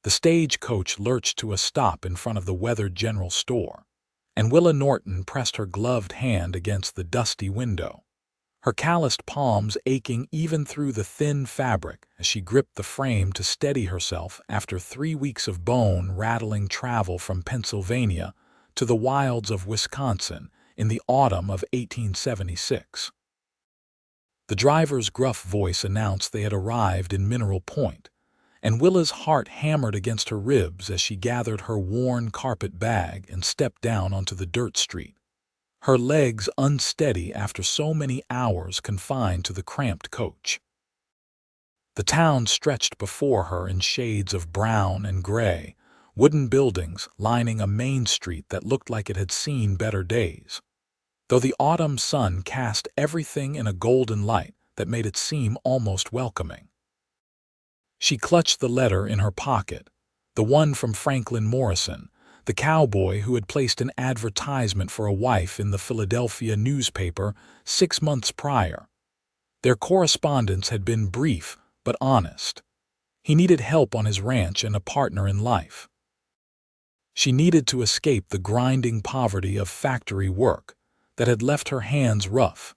The stagecoach lurched to a stop in front of the weathered general store, and Willa Norton pressed her gloved hand against the dusty window, her calloused palms aching even through the thin fabric as she gripped the frame to steady herself after 3 weeks of bone-rattling travel from Pennsylvania to the wilds of Wisconsin in the autumn of 1876. The driver's gruff voice announced they had arrived in Mineral Point, and Willa's heart hammered against her ribs as she gathered her worn carpet bag and stepped down onto the dirt street, her legs unsteady after so many hours confined to the cramped coach. The town stretched before her in shades of brown and gray, wooden buildings lining a main street that looked like it had seen better days, though the autumn sun cast everything in a golden light that made it seem almost welcoming. She clutched the letter in her pocket, the one from Franklin Morrison, the cowboy who had placed an advertisement for a wife in the Philadelphia newspaper 6 months prior. Their correspondence had been brief but honest. He needed help on his ranch and a partner in life. She needed to escape the grinding poverty of factory work that had left her hands rough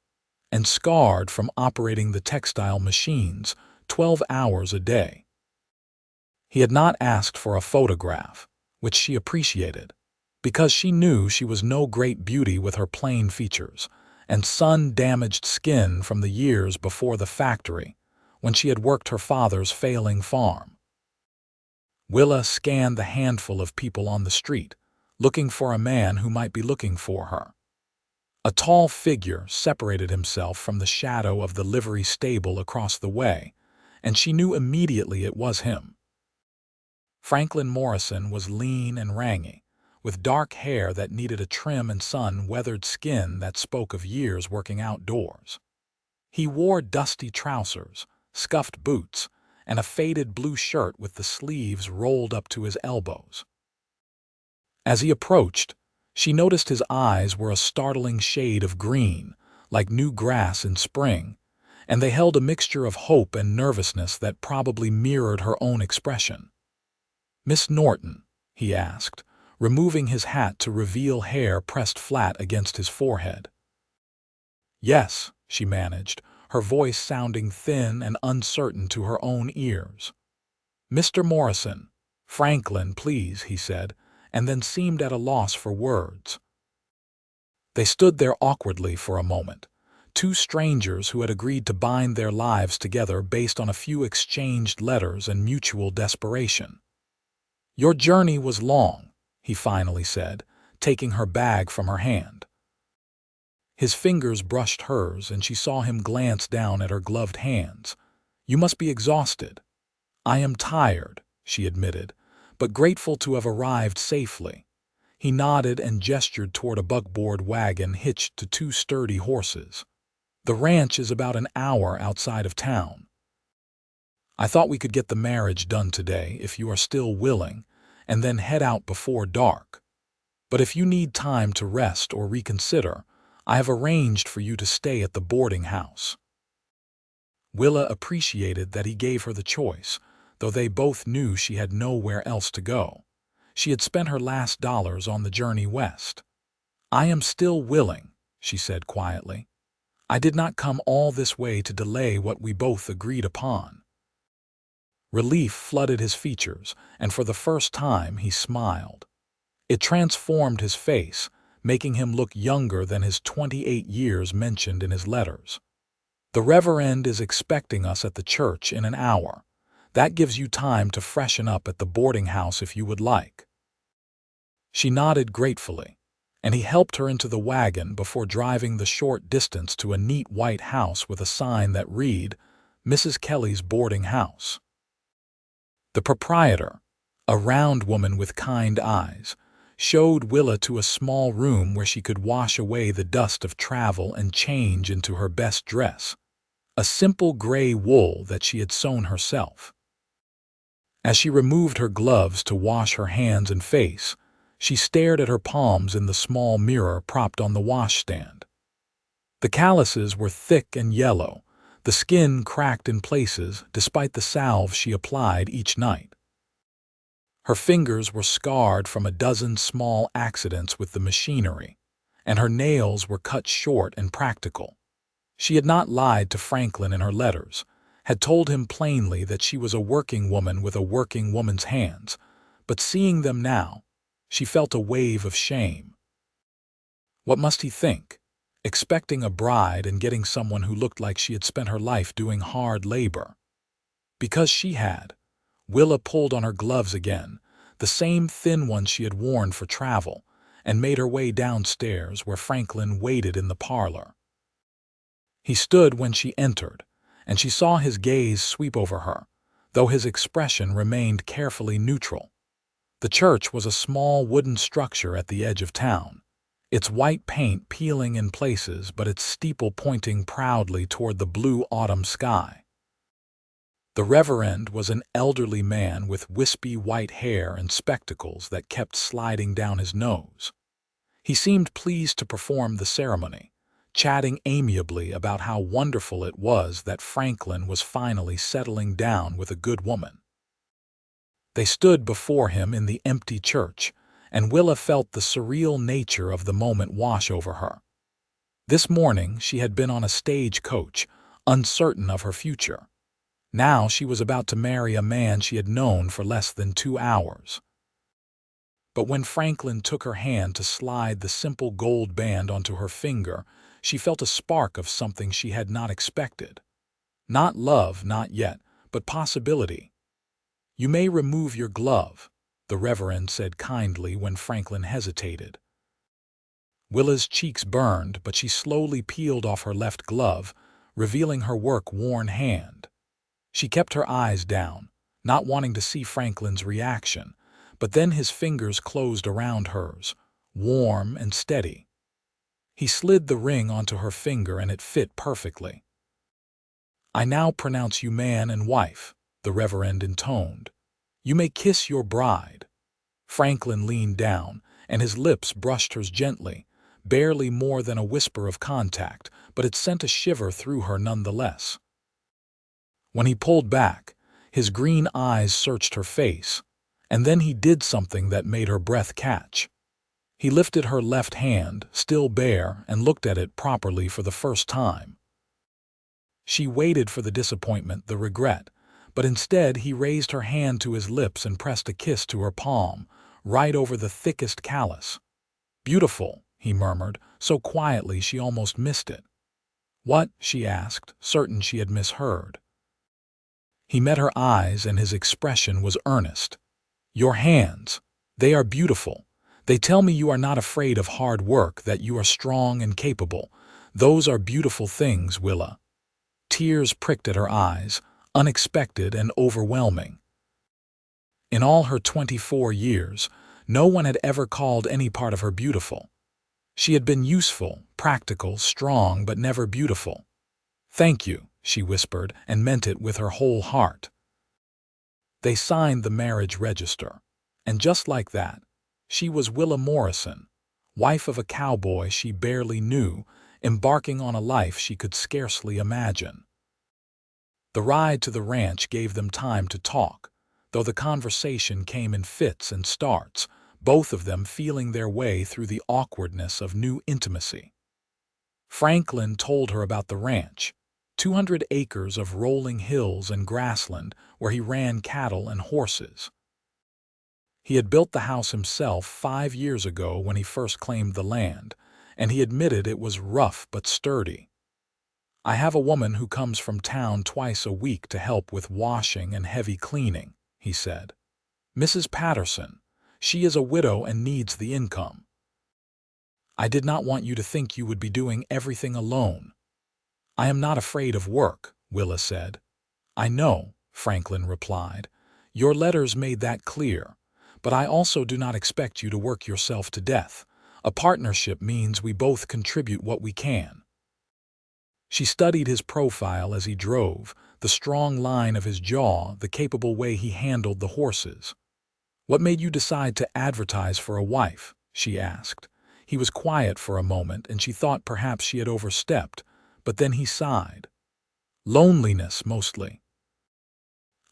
and scarred from operating the textile machines 12 hours a day. He had not asked for a photograph, which she appreciated, because she knew she was no great beauty with her plain features and sun-damaged skin from the years before the factory, when she had worked her father's failing farm. Willa scanned the handful of people on the street, looking for a man who might be looking for her. A tall figure separated himself from the shadow of the livery stable across the way, and she knew immediately it was him. Franklin Morrison was lean and rangy, with dark hair that needed a trim and sun-weathered skin that spoke of years working outdoors. He wore dusty trousers, scuffed boots, and a faded blue shirt with the sleeves rolled up to his elbows. As he approached, she noticed his eyes were a startling shade of green, like new grass in spring, and they held a mixture of hope and nervousness that probably mirrored her own expression. "Miss Norton?" he asked, removing his hat to reveal hair pressed flat against his forehead. "Yes," she managed, her voice sounding thin and uncertain to her own ears. "Mr. Morrison, Franklin, please," he said, and then seemed at a loss for words. They stood there awkwardly for a moment, two strangers who had agreed to bind their lives together based on a few exchanged letters and mutual desperation. "Your journey was long," he finally said, taking her bag from her hand. His fingers brushed hers, and she saw him glance down at her gloved hands. "You must be exhausted." "I am tired," she admitted, "but grateful to have arrived safely." He nodded and gestured toward a buckboard wagon hitched to 2 sturdy horses. "The ranch is about an hour outside of town. I thought we could get the marriage done today, if you are still willing, and then head out before dark. But if you need time to rest or reconsider, I have arranged for you to stay at the boarding house." Willa appreciated that he gave her the choice, though they both knew she had nowhere else to go. She had spent her last dollars on the journey west. "I am still willing," she said quietly. "I did not come all this way to delay what we both agreed upon." Relief flooded his features, and for the first time he smiled. It transformed his face, making him look younger than his 28 years mentioned in his letters. "The Reverend is expecting us at the church in an hour. That gives you time to freshen up at the boarding house if you would like." She nodded gratefully, and he helped her into the wagon before driving the short distance to a neat white house with a sign that read, "Mrs. Kelly's Boarding House." The proprietor, a round woman with kind eyes, showed Willa to a small room where she could wash away the dust of travel and change into her best dress, a simple gray wool that she had sewn herself. As she removed her gloves to wash her hands and face, she stared at her palms in the small mirror propped on the washstand. The calluses were thick and yellow, the skin cracked in places despite the salve she applied each night. Her fingers were scarred from a dozen small accidents with the machinery, and her nails were cut short and practical. She had not lied to Franklin in her letters, had told him plainly that she was a working woman with a working woman's hands, but seeing them now, she felt a wave of shame. What must he think? Expecting a bride and getting someone who looked like she had spent her life doing hard labor. Because she had, Willa pulled on her gloves again, the same thin ones she had worn for travel, and made her way downstairs where Franklin waited in the parlor. He stood when she entered, and she saw his gaze sweep over her, though his expression remained carefully neutral. The church was a small wooden structure at the edge of town, its white paint peeling in places but its steeple pointing proudly toward the blue autumn sky. The reverend was an elderly man with wispy white hair and spectacles that kept sliding down his nose. He seemed pleased to perform the ceremony, chatting amiably about how wonderful it was that Franklin was finally settling down with a good woman. They stood before him in the empty church, and Willa felt the surreal nature of the moment wash over her. This morning she had been on a stagecoach, uncertain of her future. Now she was about to marry a man she had known for less than 2 hours. But when Franklin took her hand to slide the simple gold band onto her finger, she felt a spark of something she had not expected. Not love, not yet, but possibility. "You may remove your glove," the reverend said kindly when Franklin hesitated. Willa's cheeks burned, but she slowly peeled off her left glove, revealing her work-worn hand. She kept her eyes down, not wanting to see Franklin's reaction, but then his fingers closed around hers, warm and steady. He slid the ring onto her finger and it fit perfectly. "I now pronounce you man and wife," the reverend intoned. "You may kiss your bride." Franklin leaned down, and his lips brushed hers gently, barely more than a whisper of contact, but it sent a shiver through her nonetheless. When he pulled back, his green eyes searched her face, and then he did something that made her breath catch. He lifted her left hand, still bare, and looked at it properly for the first time. She waited for the disappointment, the regret, but instead he raised her hand to his lips and pressed a kiss to her palm, right over the thickest callus. "Beautiful," he murmured, so quietly she almost missed it. "What?" she asked, certain she had misheard. He met her eyes and his expression was earnest. "Your hands, they are beautiful. They tell me you are not afraid of hard work, that you are strong and capable. Those are beautiful things, Willa." Tears pricked at her eyes, unexpected and overwhelming. In all her 24 years, no one had ever called any part of her beautiful. She had been useful, practical, strong, but never beautiful. "Thank you," she whispered, and meant it with her whole heart. They signed the marriage register, and just like that, she was Willa Morrison, wife of a cowboy she barely knew, embarking on a life she could scarcely imagine. The ride to the ranch gave them time to talk, though the conversation came in fits and starts, both of them feeling their way through the awkwardness of new intimacy. Franklin told her about the ranch, 200 acres of rolling hills and grassland where he ran cattle and horses. He had built the house himself 5 years ago when he first claimed the land, and he admitted it was rough but sturdy. "I have a woman who comes from town twice a week to help with washing and heavy cleaning," he said. "Mrs. Patterson. She is a widow and needs the income." "I did not want you to think you would be doing everything alone." "I am not afraid of work," Willa said. "I know," Franklin replied. "Your letters made that clear, but I also do not expect you to work yourself to death. A partnership means we both contribute what we can." She studied his profile as he drove, the strong line of his jaw, the capable way he handled the horses. "What made you decide to advertise for a wife?" she asked. He was quiet for a moment, and she thought perhaps she had overstepped, but then he sighed. "Loneliness, mostly.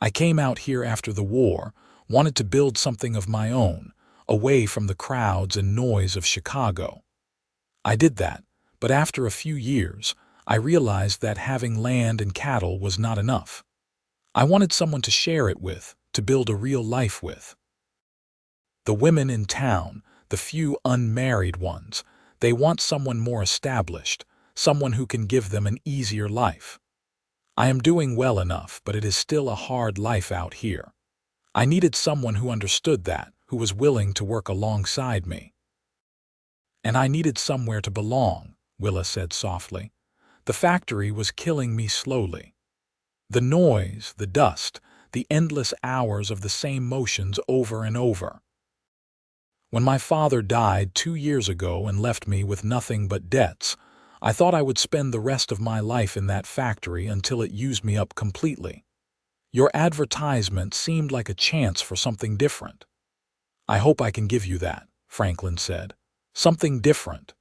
I came out here after the war, wanted to build something of my own, away from the crowds and noise of Chicago. I did that, but after a few years, I realized that having land and cattle was not enough. I wanted someone to share it with, to build a real life with. The women in town, the few unmarried ones, they want someone more established, someone who can give them an easier life. I am doing well enough, but it is still a hard life out here. I needed someone who understood that, who was willing to work alongside me. And I needed somewhere to belong, Willa said softly. The factory was killing me slowly. The noise, the dust, the endless hours of the same motions over and over. When my father died 2 years ago and left me with nothing but debts, I thought I would spend the rest of my life in that factory until it used me up completely. Your advertisement seemed like a chance for something different. I hope I can give you that, Franklin said. Something different.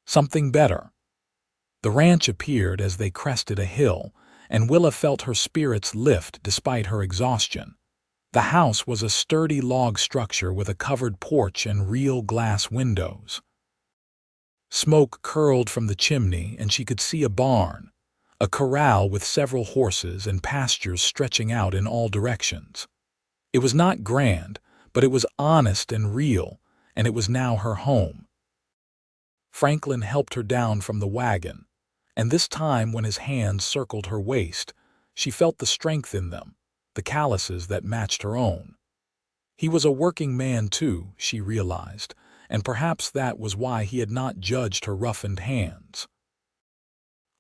Something better. The ranch appeared as they crested a hill, and Willa felt her spirits lift despite her exhaustion. The house was a sturdy log structure with a covered porch and real glass windows. Smoke curled from the chimney, and she could see a barn, a corral with several horses and pastures stretching out in all directions. It was not grand, but it was honest and real, and it was now her home. Franklin helped her down from the wagon, and this time when his hands circled her waist, she felt the strength in them, the calluses that matched her own. He was a working man too, she realized, and perhaps that was why he had not judged her roughened hands.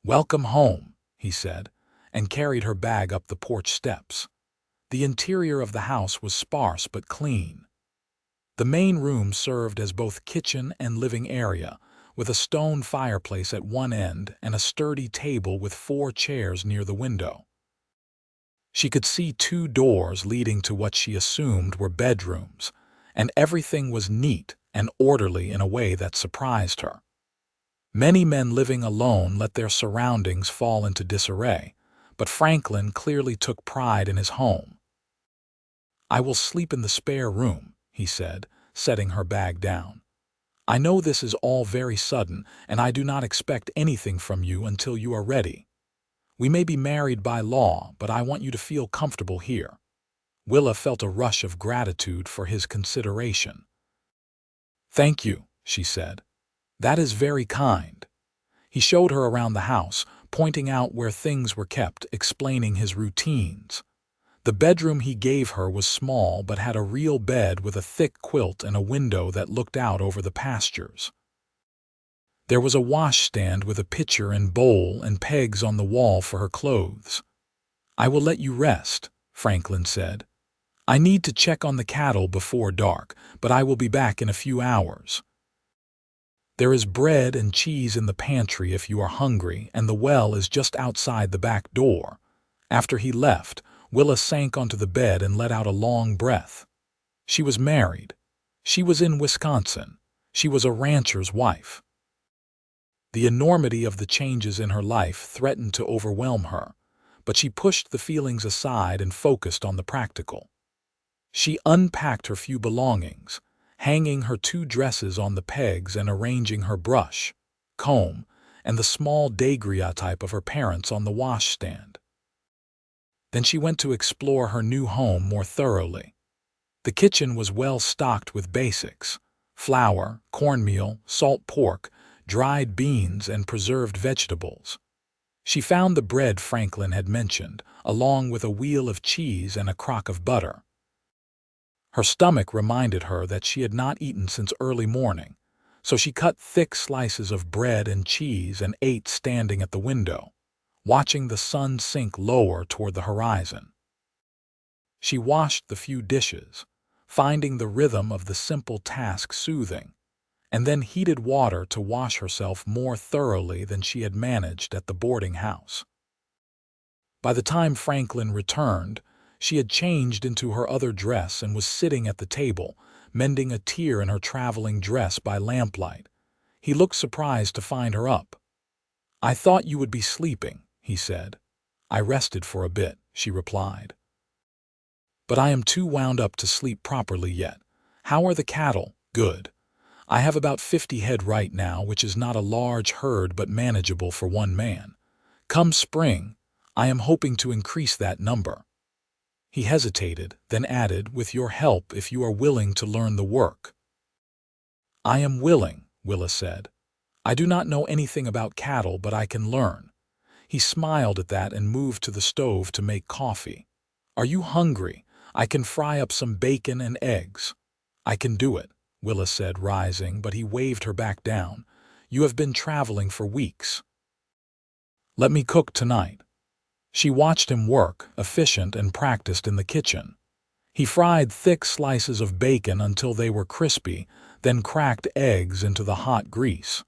"Welcome home," he said, and carried her bag up the porch steps. The interior of the house was sparse but clean. The main room served as both kitchen and living area, with a stone fireplace at one end and a sturdy table with 4 chairs near the window. She could see 2 doors leading to what she assumed were bedrooms, and everything was neat and orderly in a way that surprised her. Many men living alone let their surroundings fall into disarray, but Franklin clearly took pride in his home. "I will sleep in the spare room," he said, setting her bag down. "I know this is all very sudden, and I do not expect anything from you until you are ready. We may be married by law, but I want you to feel comfortable here." Willa felt a rush of gratitude for his consideration. "Thank you," she said. "That is very kind." He showed her around the house, pointing out where things were kept, explaining his routines. The bedroom he gave her was small but had a real bed with a thick quilt and a window that looked out over the pastures. There was a washstand with a pitcher and bowl and pegs on the wall for her clothes. "I will let you rest," Franklin said. "I need to check on the cattle before dark, but I will be back in a few hours. There is bread and cheese in the pantry if you are hungry, and the well is just outside the back door." After he left, Willa sank onto the bed and let out a long breath. She was married. She was in Wisconsin. She was a rancher's wife. The enormity of the changes in her life threatened to overwhelm her, but she pushed the feelings aside and focused on the practical. She unpacked her few belongings, hanging her 2 dresses on the pegs and arranging her brush, comb, and the small daguerreotype of her parents on the washstand. Then she went to explore her new home more thoroughly. The kitchen was well stocked with basics: flour, cornmeal, salt pork, dried beans, and preserved vegetables. She found the bread Franklin had mentioned, along with a wheel of cheese and a crock of butter. Her stomach reminded her that she had not eaten since early morning, so she cut thick slices of bread and cheese and ate standing at the window, watching the sun sink lower toward the horizon. She washed the few dishes, finding the rhythm of the simple task soothing, and then heated water to wash herself more thoroughly than she had managed at the boarding house. By the time Franklin returned, she had changed into her other dress and was sitting at the table, mending a tear in her traveling dress by lamplight. He looked surprised to find her up. "I thought you would be sleeping," he said. "I rested for a bit," she replied. but I am too wound up to sleep properly yet. How are the cattle? Good. I have about 50 head right now, which is not a large herd but manageable for one man. Come spring, I am hoping to increase that number." He hesitated, then added, "With your help if you are willing to learn the work." "I am willing," Willa said. "I do not know anything about cattle, but I can learn." He smiled at that and moved to the stove to make coffee. "Are you hungry? I can fry up some bacon and eggs." "I can do it," Willa said, rising, but he waved her back down. "You have been traveling for weeks. Let me cook tonight." She watched him work, efficient and practiced in the kitchen. He fried thick slices of bacon until they were crispy, then cracked eggs into the hot grease.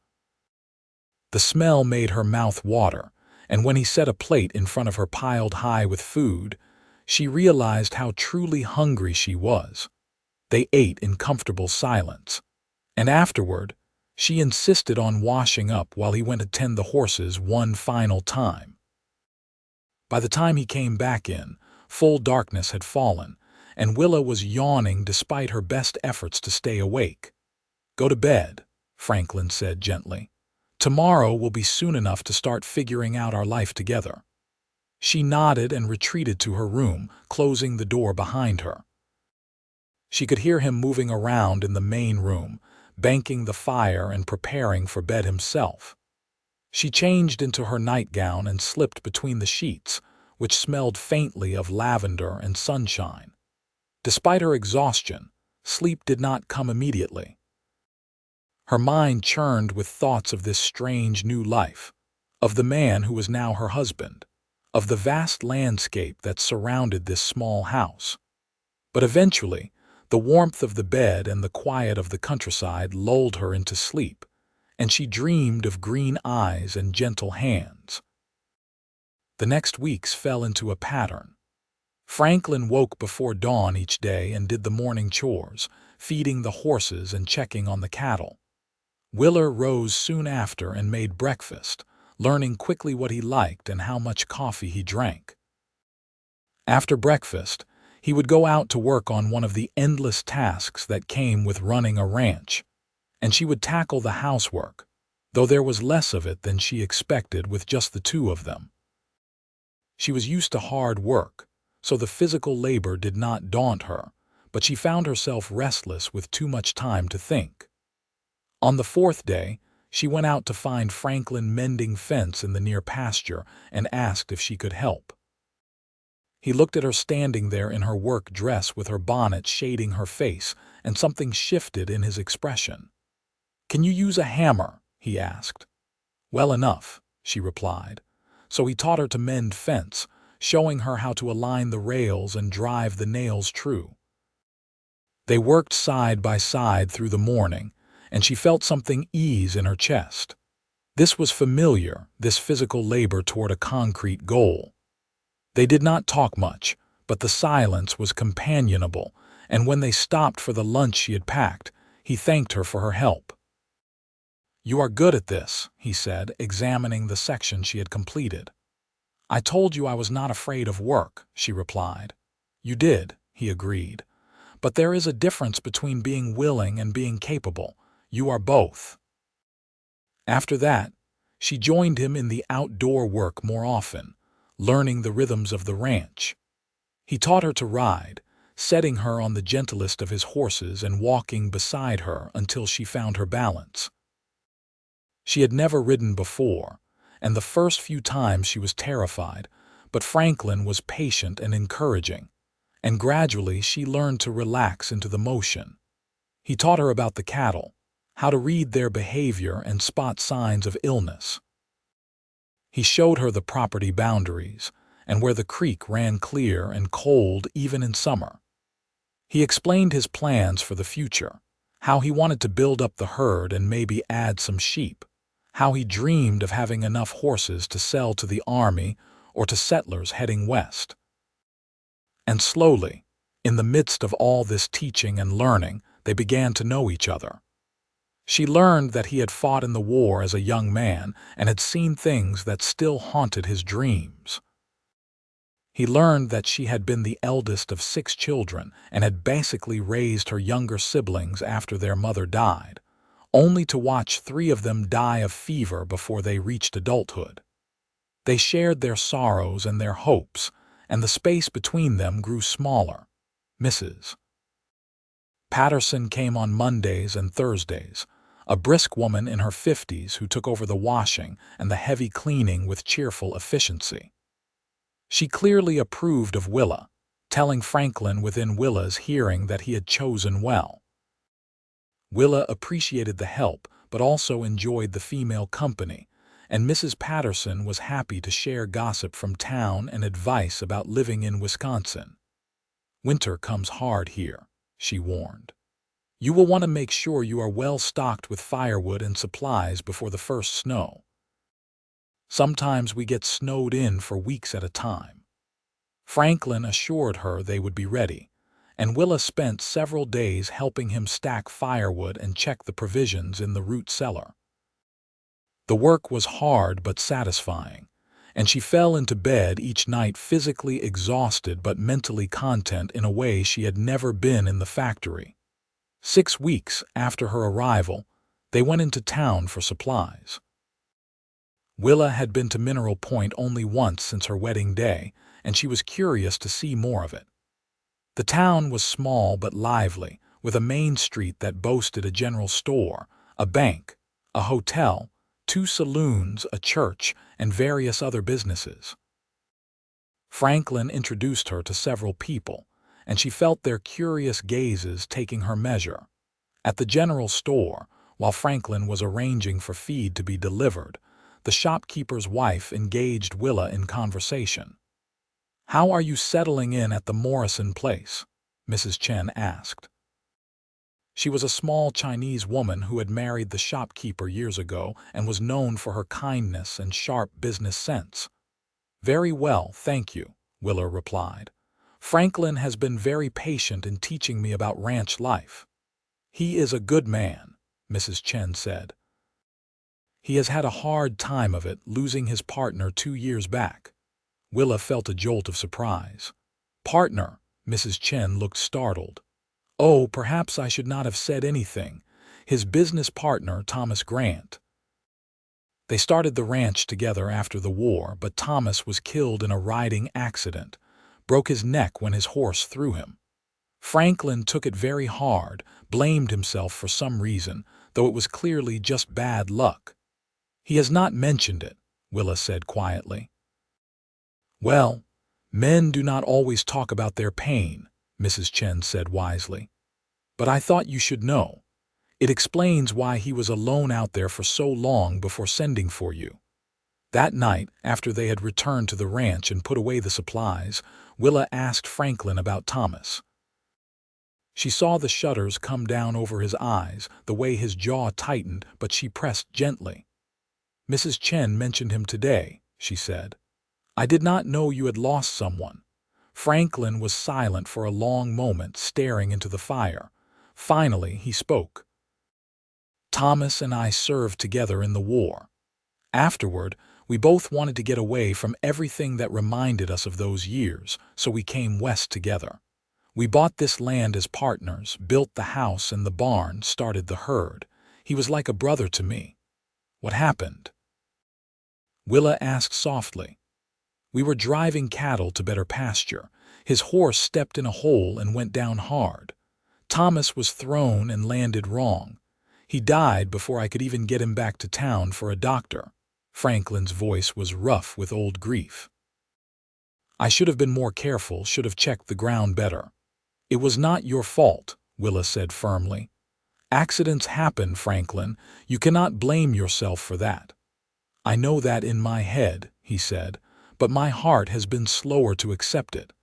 The smell made her mouth water, and when he set a plate in front of her piled high with food, she realized how truly hungry she was. They ate in comfortable silence, and afterward, she insisted on washing up while he went to tend the horses one final time. By the time he came back in, full darkness had fallen, and Willa was yawning despite her best efforts to stay awake. "Go to bed," Franklin said gently. "Tomorrow will be soon enough to start figuring out our life together." She nodded and retreated to her room, closing the door behind her. She could hear him moving around in the main room, banking the fire and preparing for bed himself. She changed into her nightgown and slipped between the sheets, which smelled faintly of lavender and sunshine. Despite her exhaustion, sleep did not come immediately. Her mind churned with thoughts of this strange new life, of the man who was now her husband, of the vast landscape that surrounded this small house. But eventually, the warmth of the bed and the quiet of the countryside lulled her into sleep, and she dreamed of green eyes and gentle hands. The next weeks fell into a pattern. Franklin woke before dawn each day and did the morning chores, feeding the horses and checking on the cattle. Willa rose soon after and made breakfast, learning quickly what he liked and how much coffee he drank. After breakfast, he would go out to work on one of the endless tasks that came with running a ranch, and she would tackle the housework, though there was less of it than she expected with just the two of them. She was used to hard work, so the physical labor did not daunt her, but she found herself restless with too much time to think. On the fourth day, she went out to find Franklin mending fence in the near pasture and asked if she could help. He looked at her standing there in her work dress with her bonnet shading her face, and something shifted in his expression. "Can you use a hammer?" he asked. "Well enough," she replied. So he taught her to mend fence, showing her how to align the rails and drive the nails true. They worked side by side through the morning, and she felt something ease in her chest. This was familiar, this physical labor toward a concrete goal. They did not talk much, but the silence was companionable, and when they stopped for the lunch she had packed, he thanked her for her help. "You are good at this," he said, examining the section she had completed. "I told you I was not afraid of work," she replied. "You did," he agreed. "But there is a difference between being willing and being capable. You are both." After that, she joined him in the outdoor work more often, learning the rhythms of the ranch. He taught her to ride, setting her on the gentlest of his horses and walking beside her until she found her balance. She had never ridden before, and the first few times she was terrified, but Franklin was patient and encouraging, and gradually she learned to relax into the motion. He taught her about the cattle, how to read their behavior and spot signs of illness. He showed her the property boundaries and where the creek ran clear and cold even in summer. He explained his plans for the future, how he wanted to build up the herd and maybe add some sheep, how he dreamed of having enough horses to sell to the army or to settlers heading west. And slowly, in the midst of all this teaching and learning, they began to know each other. She learned that he had fought in the war as a young man and had seen things that still haunted his dreams. He learned that she had been the eldest of 6 children and had basically raised her younger siblings after their mother died, only to watch 3 of them die of fever before they reached adulthood. They shared their sorrows and their hopes, and the space between them grew smaller. Mrs. Patterson came on Mondays and Thursdays, a brisk woman in her 50s who took over the washing and the heavy cleaning with cheerful efficiency. She clearly approved of Willa, telling Franklin within Willa's hearing that he had chosen well. Willa appreciated the help but also enjoyed the female company, and Mrs. Patterson was happy to share gossip from town and advice about living in Wisconsin. "Winter comes hard here," she warned. "You will want to make sure you are well stocked with firewood and supplies before the first snow. Sometimes we get snowed in for weeks at a time." Franklin assured her they would be ready, and Willa spent several days helping him stack firewood and check the provisions in the root cellar. The work was hard but satisfying, and she fell into bed each night physically exhausted but mentally content in a way she had never been in the factory. 6 weeks after her arrival, they went into town for supplies. Willa had been to Mineral Point only once since her wedding day, and she was curious to see more of it. The town was small but lively, with a main street that boasted a general store, a bank, a hotel, 2 saloons, a church, and various other businesses. Franklin introduced her to several people, and she felt their curious gazes taking her measure. At the general store, while Franklin was arranging for feed to be delivered, the shopkeeper's wife engaged Willa in conversation. "How are you settling in at the Morrison place?" Mrs. Chen asked. She was a small Chinese woman who had married the shopkeeper years ago and was known for her kindness and sharp business sense. "Very well, thank you," Willa replied. "Franklin has been very patient in teaching me about ranch life." "He is a good man," Mrs. Chen said. "He has had a hard time of it, losing his partner 2 years back." Willa felt a jolt of surprise. "Partner?" Mrs. Chen looked startled. "Oh, perhaps I should not have said anything. His business partner, Thomas Grant. They started the ranch together after the war, but Thomas was killed in a riding accident, broke his neck when his horse threw him. Franklin took it very hard, blamed himself for some reason, though it was clearly just bad luck. He has not mentioned it," Willa said quietly. "Well, men do not always talk about their pain," Mrs. Chen said wisely. "But I thought you should know. It explains why he was alone out there for so long before sending for you." That night, after they had returned to the ranch and put away the supplies, Willa asked Franklin about Thomas. She saw the shutters come down over his eyes, the way his jaw tightened, but she pressed gently. "Mrs. Chen mentioned him today," she said. "I did not know you had lost someone." Franklin was silent for a long moment, staring into the fire. Finally, he spoke. "Thomas and I served together in the war. Afterward, we both wanted to get away from everything that reminded us of those years, so we came west together. We bought this land as partners, built the house and the barn, started the herd. He was like a brother to me." "What happened?" Willa asked softly. "We were driving cattle to better pasture. His horse stepped in a hole and went down hard. Thomas was thrown and landed wrong. He died before I could even get him back to town for a doctor." Franklin's voice was rough with old grief. "I should have been more careful, should have checked the ground better." "It was not your fault," Willa said firmly. "Accidents happen, Franklin. You cannot blame yourself for that." "I know that in my head," he said, "but my heart has been slower to accept it.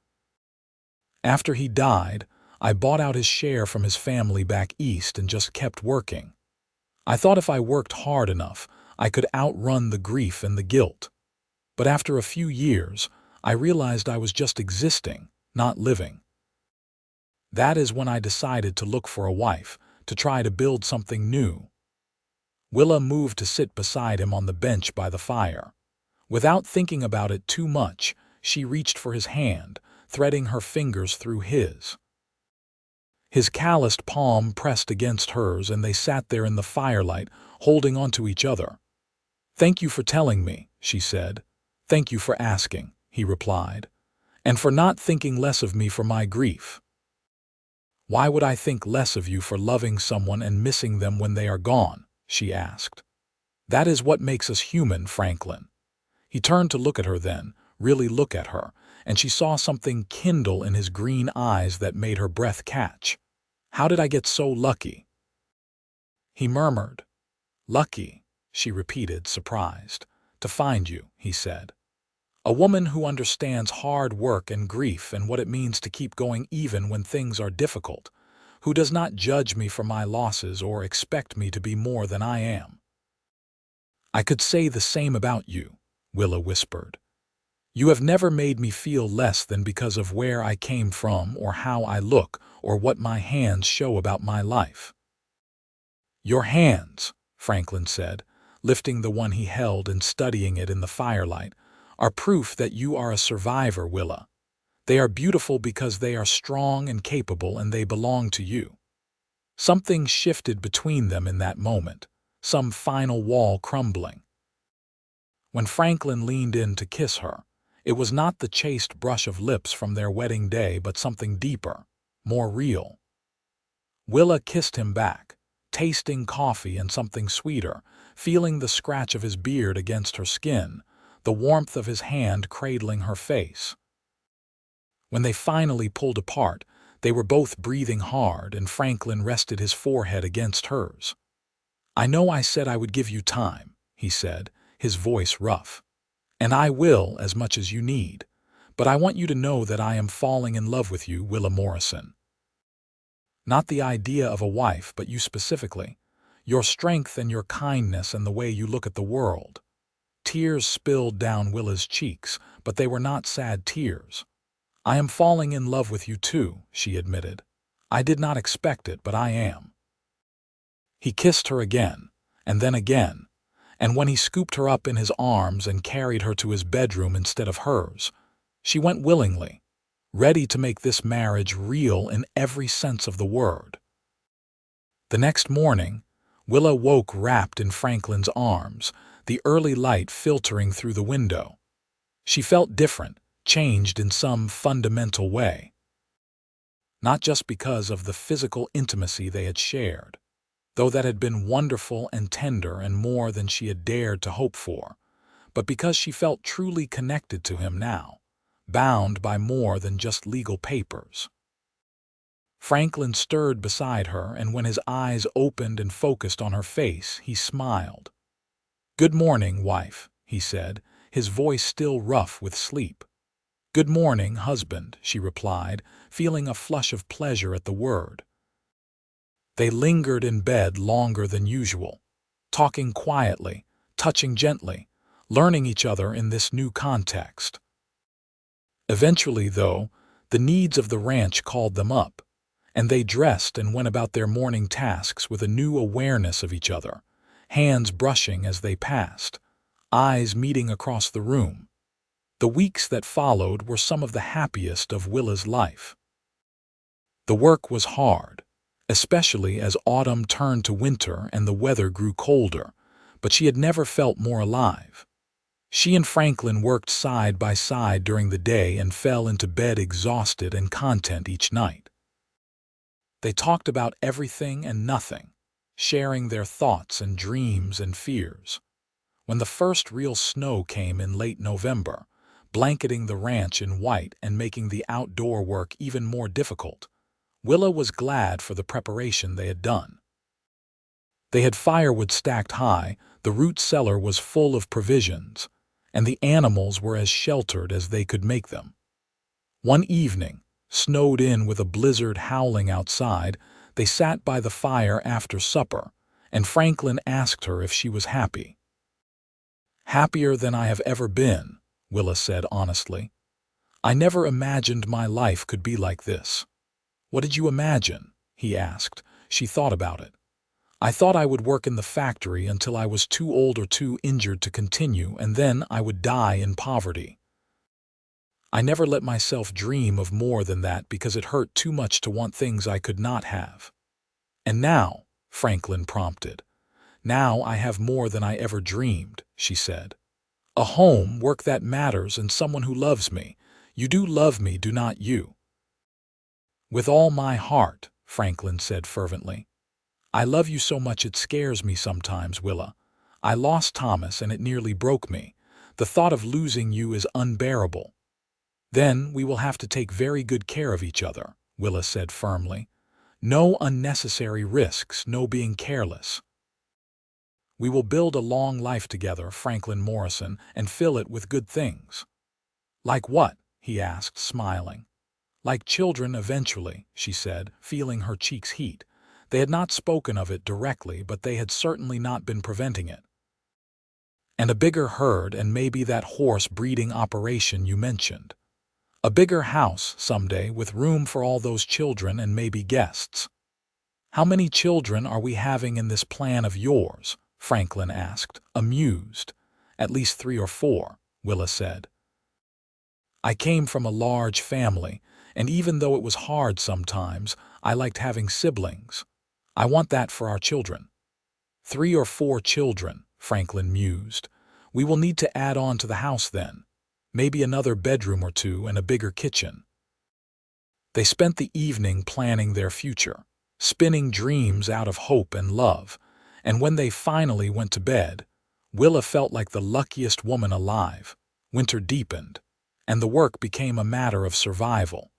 After he died, I bought out his share from his family back east and just kept working. I thought if I worked hard enough, I could outrun the grief and the guilt. But after a few years, I realized I was just existing, not living. That is when I decided to look for a wife, to try to build something new." Willa moved to sit beside him on the bench by the fire. Without thinking about it too much, she reached for his hand, threading her fingers through his. His calloused palm pressed against hers, and they sat there in the firelight, holding onto each other. "Thank you for telling me," she said. "Thank you for asking," he replied, "and for not thinking less of me for my grief." "Why would I think less of you for loving someone and missing them when they are gone?" she asked. "That is what makes us human, Franklin." He turned to look at her then, really look at her, and she saw something kindle in his green eyes that made her breath catch. "How did I get so lucky?" he murmured. "Lucky," she repeated, surprised. "To find you," he said. "A woman who understands hard work and grief and what it means to keep going even when things are difficult, who does not judge me for my losses or expect me to be more than I am." "I could say the same about you," Willa whispered. "You have never made me feel less than because of where I came from or how I look or what my hands show about my life." "Your hands," Franklin said, lifting the one he held and studying it in the firelight, "are proof that you are a survivor, Willa. They are beautiful because they are strong and capable, and they belong to you." Something shifted between them in that moment, some final wall crumbling. When Franklin leaned in to kiss her, it was not the chaste brush of lips from their wedding day, but something deeper, more real. Willa kissed him back, tasting coffee and something sweeter, feeling the scratch of his beard against her skin, the warmth of his hand cradling her face. When they finally pulled apart, they were both breathing hard, and Franklin rested his forehead against hers. "I know I said I would give you time," he said, his voice rough. "And I will as much as you need. But I want you to know that I am falling in love with you, Willa Morrison. Not the idea of a wife, but you specifically. Your strength and your kindness and the way you look at the world." Tears spilled down Willa's cheeks, but they were not sad tears. "I am falling in love with you too," she admitted. "I did not expect it, but I am." He kissed her again, and then again, and when he scooped her up in his arms and carried her to his bedroom instead of hers, she went willingly, ready to make this marriage real in every sense of the word. The next morning, Willa woke wrapped in Franklin's arms, the early light filtering through the window. She felt different, changed in some fundamental way. Not just because of the physical intimacy they had shared, though that had been wonderful and tender and more than she had dared to hope for, but because she felt truly connected to him now, bound by more than just legal papers. Franklin stirred beside her, and when his eyes opened and focused on her face, he smiled. "Good morning, wife," he said, his voice still rough with sleep. "Good morning, husband," she replied, feeling a flush of pleasure at the word. They lingered in bed longer than usual, talking quietly, touching gently, learning each other in this new context. Eventually, though, the needs of the ranch called them up, and they dressed and went about their morning tasks with a new awareness of each other, hands brushing as they passed, eyes meeting across the room. The weeks that followed were some of the happiest of Willa's life. The work was hard, especially as autumn turned to winter and the weather grew colder, but she had never felt more alive. She and Franklin worked side by side during the day and fell into bed exhausted and content each night. They talked about everything and nothing, sharing their thoughts and dreams and fears. When the first real snow came in late November, blanketing the ranch in white and making the outdoor work even more difficult, Willa was glad for the preparation they had done. They had firewood stacked high, the root cellar was full of provisions, and the animals were as sheltered as they could make them. One evening, snowed in with a blizzard howling outside, they sat by the fire after supper, and Franklin asked her if she was happy. "Happier than I have ever been," Willa said honestly. "I never imagined my life could be like this." "What did you imagine?" he asked. She thought about it. "I thought I would work in the factory until I was too old or too injured to continue, and then I would die in poverty." I never let myself dream of more than that because it hurt too much to want things I could not have. And now, Franklin prompted. Now I have more than I ever dreamed, she said. A home, work that matters, and someone who loves me. You do love me, do not you? With all my heart, Franklin said fervently. I love you so much it scares me sometimes, Willa. I lost Thomas and it nearly broke me. The thought of losing you is unbearable. Then we will have to take very good care of each other, Willa said firmly. No unnecessary risks, no being careless. We will build a long life together, Franklin Morrison, and fill it with good things. Like what? He asked, smiling. Like children eventually, she said, feeling her cheeks heat. They had not spoken of it directly, but they had certainly not been preventing it. And a bigger herd, and maybe that horse breeding operation you mentioned. A bigger house someday with room for all those children and maybe guests. How many children are we having in this plan of yours? Franklin asked, amused. At least 3 or 4, Willa said. I came from a large family, and even though it was hard sometimes, I liked having siblings. I want that for our children. 3 or 4 children, Franklin mused. We will need to add on to the house then. Maybe another bedroom or 2 and a bigger kitchen. They spent the evening planning their future, spinning dreams out of hope and love, and when they finally went to bed, Willa felt like the luckiest woman alive. Winter deepened, and the work became a matter of survival.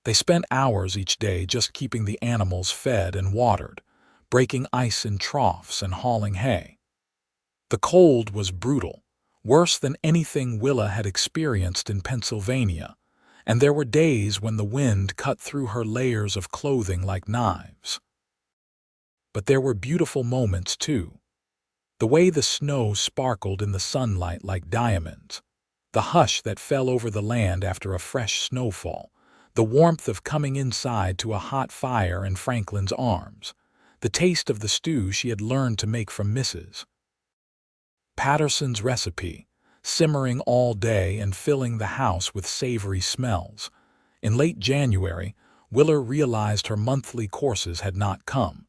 They spent hours each day just keeping the animals fed and watered, breaking ice in troughs and hauling hay. The cold was brutal, worse than anything Willa had experienced in Pennsylvania, and there were days when the wind cut through her layers of clothing like knives. But there were beautiful moments, too. The way the snow sparkled in the sunlight like diamonds, the hush that fell over the land after a fresh snowfall, the warmth of coming inside to a hot fire in Franklin's arms, the taste of the stew she had learned to make from Mrs. Patterson's recipe, simmering all day and filling the house with savory smells. In late January, Willa realized her monthly courses had not come.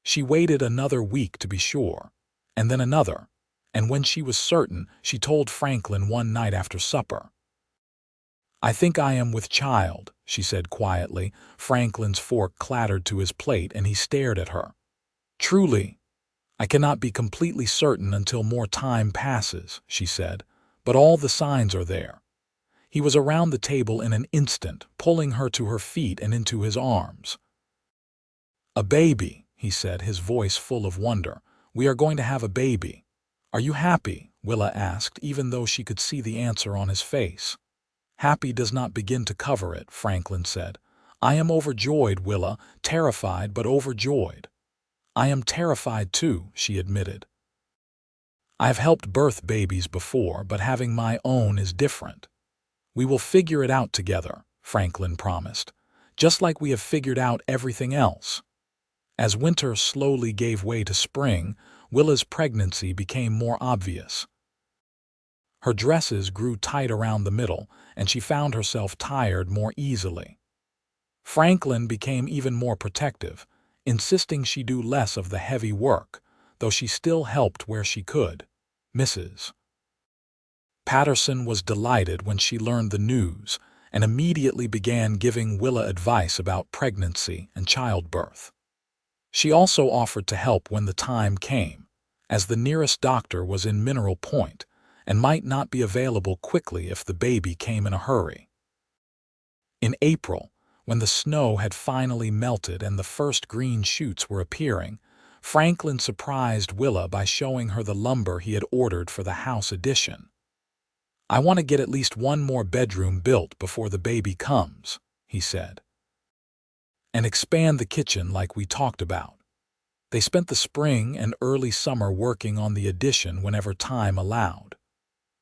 She waited another week to be sure, and then another, and when she was certain, she told Franklin one night after supper. I think I am with child, she said quietly. Franklin's fork clattered to his plate and he stared at her. Truly, I cannot be completely certain until more time passes, she said, but all the signs are there. He was around the table in an instant, pulling her to her feet and into his arms. A baby, he said, his voice full of wonder. We are going to have a baby. Are you happy? Willa asked, even though she could see the answer on his face. Happy does not begin to cover it, Franklin said. I am overjoyed, Willa, terrified but overjoyed. I am terrified too, she admitted. I have helped birth babies before, but having my own is different. We will figure it out together, Franklin promised, just like we have figured out everything else. As winter slowly gave way to spring, Willa's pregnancy became more obvious. Her dresses grew tight around the middle, and she found herself tired more easily. Franklin became even more protective, insisting she do less of the heavy work, though she still helped where she could. Mrs. Patterson was delighted when she learned the news and immediately began giving Willa advice about pregnancy and childbirth. She also offered to help when the time came, as the nearest doctor was in Mineral Point and might not be available quickly if the baby came in a hurry. In April, when the snow had finally melted and the first green shoots were appearing, Franklin surprised Willa by showing her the lumber he had ordered for the house addition. I want to get at least one more bedroom built before the baby comes, he said. And expand the kitchen like we talked about. They spent the spring and early summer working on the addition whenever time allowed.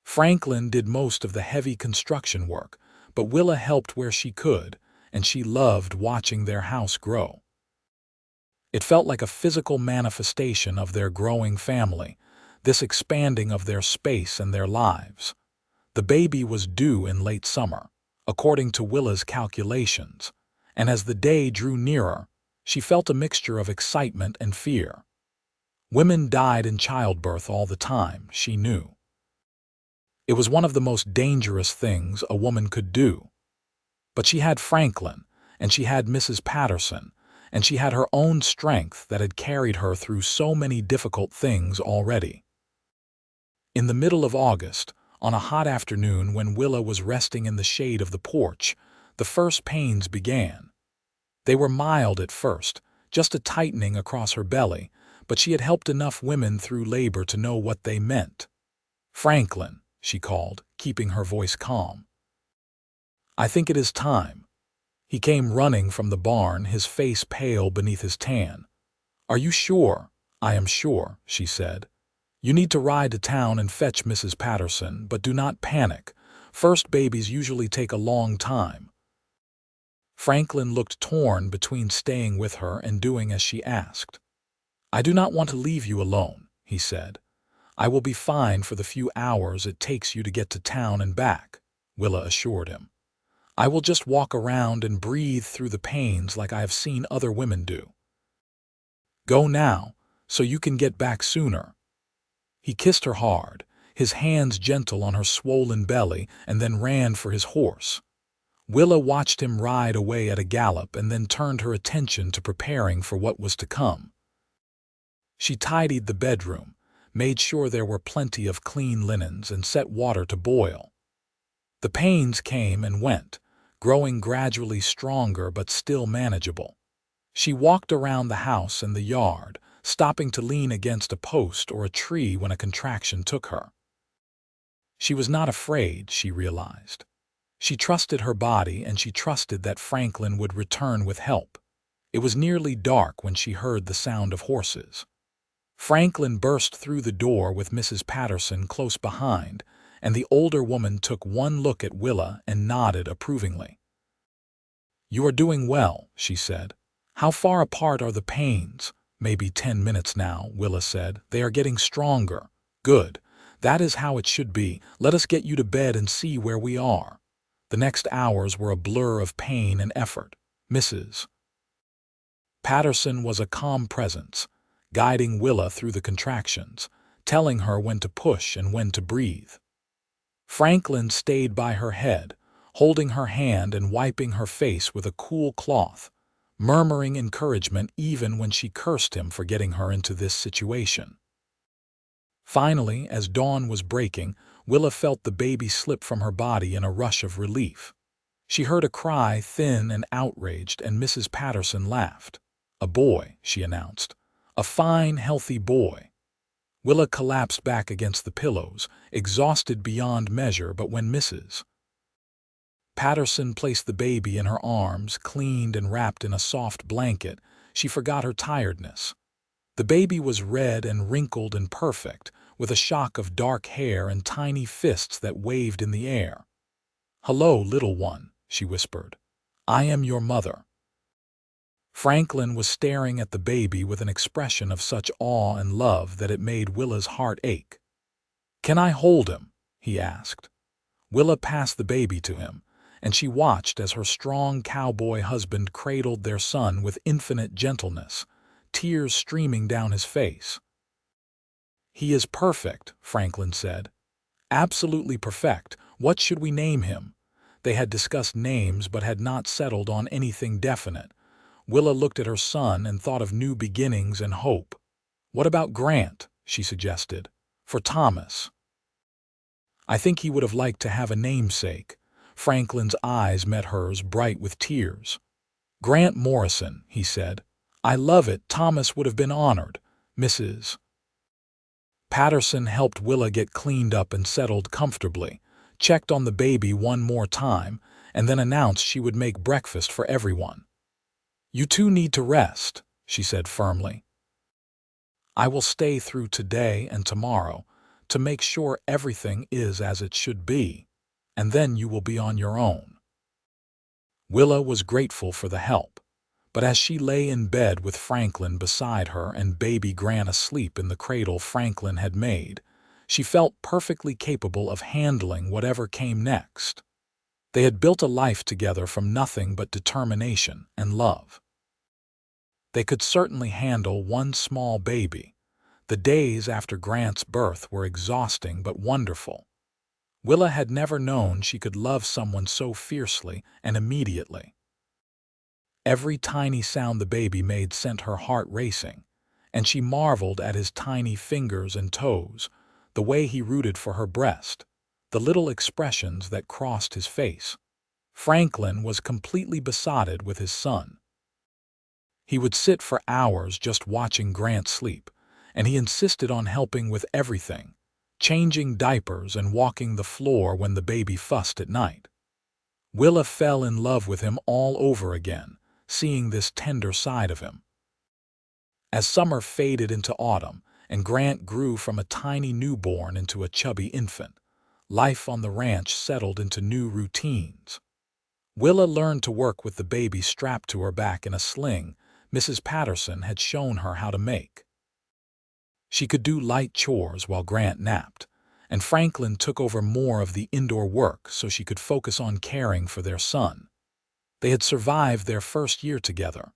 Franklin did most of the heavy construction work, but Willa helped where she could, and she loved watching their house grow. It felt like a physical manifestation of their growing family, this expanding of their space and their lives. The baby was due in late summer, according to Willa's calculations, and as the day drew nearer, she felt a mixture of excitement and fear. Women died in childbirth all the time, she knew. It was one of the most dangerous things a woman could do. But she had Franklin, and she had Mrs. Patterson, and she had her own strength that had carried her through so many difficult things already. In the middle of August, on a hot afternoon when Willa was resting in the shade of the porch, the first pains began. They were mild at first, just a tightening across her belly, but she had helped enough women through labor to know what they meant. "Franklin," she called, keeping her voice calm. "I think it is time." He came running from the barn, his face pale beneath his tan. "Are you sure?" "I am sure," she said. "You need to ride to town and fetch Mrs. Patterson, but do not panic. First babies usually take a long time." Franklin looked torn between staying with her and doing as she asked. "I do not want to leave you alone," he said. "I will be fine for the few hours it takes you to get to town and back," Willa assured him. "I will just walk around and breathe through the pains like I have seen other women do. Go now, so you can get back sooner." He kissed her hard, his hands gentle on her swollen belly, and then ran for his horse. Willa watched him ride away at a gallop and then turned her attention to preparing for what was to come. She tidied the bedroom, made sure there were plenty of clean linens, and set water to boil. The pains came and went, growing gradually stronger but still manageable. She walked around the house and the yard, stopping to lean against a post or a tree when a contraction took her. She was not afraid, she realized. She trusted her body, and she trusted that Franklin would return with help. It was nearly dark when she heard the sound of horses. Franklin burst through the door with Mrs. Patterson close behind, and the older woman took one look at Willa and nodded approvingly. "You are doing well," she said. "How far apart are the pains?" "Maybe 10 minutes now," Willa said. "They are getting stronger." "Good. That is how it should be. Let us get you to bed and see where we are." The next hours were a blur of pain and effort. Mrs. Patterson was a calm presence, guiding Willa through the contractions, telling her when to push and when to breathe. Franklin stayed by her head, holding her hand and wiping her face with a cool cloth, murmuring encouragement even when she cursed him for getting her into this situation. Finally, as dawn was breaking, Willa felt the baby slip from her body in a rush of relief. She heard a cry, thin and outraged, and Mrs. Patterson laughed. "A boy," she announced. "A fine, healthy boy." Willa collapsed back against the pillows, exhausted beyond measure, but when Mrs. Patterson placed the baby in her arms, cleaned and wrapped in a soft blanket, she forgot her tiredness. The baby was red and wrinkled and perfect, with a shock of dark hair and tiny fists that waved in the air. "Hello, little one," she whispered. "I am your mother." Franklin was staring at the baby with an expression of such awe and love that it made Willa's heart ache. "Can I hold him?" he asked. Willa passed the baby to him, and she watched as her strong cowboy husband cradled their son with infinite gentleness, tears streaming down his face. "He is perfect," Franklin said. "Absolutely perfect. What should we name him?" They had discussed names but had not settled on anything definite. Willa looked at her son and thought of new beginnings and hope. "What about Grant?" she suggested. "For Thomas." "I think he would have liked to have a namesake." Franklin's eyes met hers, bright with tears. "Grant Morrison," he said. "I love it. Thomas would have been honored." Mrs. Patterson helped Willa get cleaned up and settled comfortably, checked on the baby one more time, and then announced she would make breakfast for everyone. "You two need to rest," she said firmly. "I will stay through today and tomorrow to make sure everything is as it should be, and then you will be on your own." Willa was grateful for the help, but as she lay in bed with Franklin beside her and baby Grant asleep in the cradle Franklin had made, She felt perfectly capable of handling whatever came next. They had built a life together from nothing but determination and love. They could certainly handle one small baby. The days after Grant's birth were exhausting but wonderful. Willa had never known she could love someone so fiercely and immediately. Every tiny sound the baby made sent her heart racing, and she marveled at his tiny fingers and toes, the way he rooted for her breast, the little expressions that crossed his face. Franklin was completely besotted with his son. He would sit for hours just watching Grant sleep, and he insisted on helping with everything, changing diapers and walking the floor when the baby fussed at night. Willa fell in love with him all over again, seeing this tender side of him. As summer faded into autumn and Grant grew from a tiny newborn into a chubby infant, life on the ranch settled into new routines. Willa learned to work with the baby strapped to her back in a sling Mrs. Patterson had shown her how to make. She could do light chores while Grant napped, and Franklin took over more of the indoor work so she could focus on caring for their son. They had survived their first year together.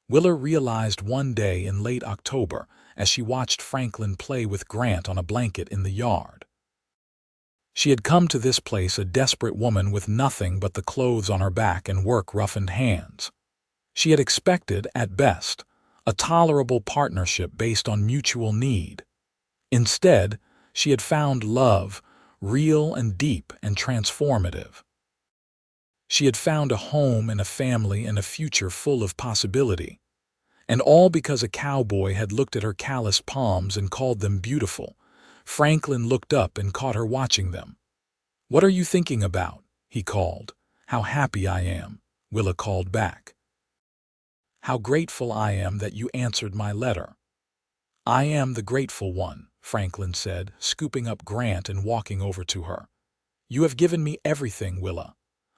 Willa realized one day in late October as she watched Franklin play with Grant on a blanket in the yard. She had come to this place a desperate woman with nothing but the clothes on her back and work-roughened hands. She had expected, at best, a tolerable partnership based on mutual need. Instead, she had found love, real and deep and transformative. She had found a home and a family and a future full of possibility. And all because a cowboy had looked at her calloused palms and called them beautiful. Franklin looked up and caught her watching them. "What are you thinking about?" he called. "How happy I am," Willa called back. "How grateful I am that you answered my letter." "I am the grateful one," Franklin said, scooping up Grant and walking over to her. "You have given me everything, Willa.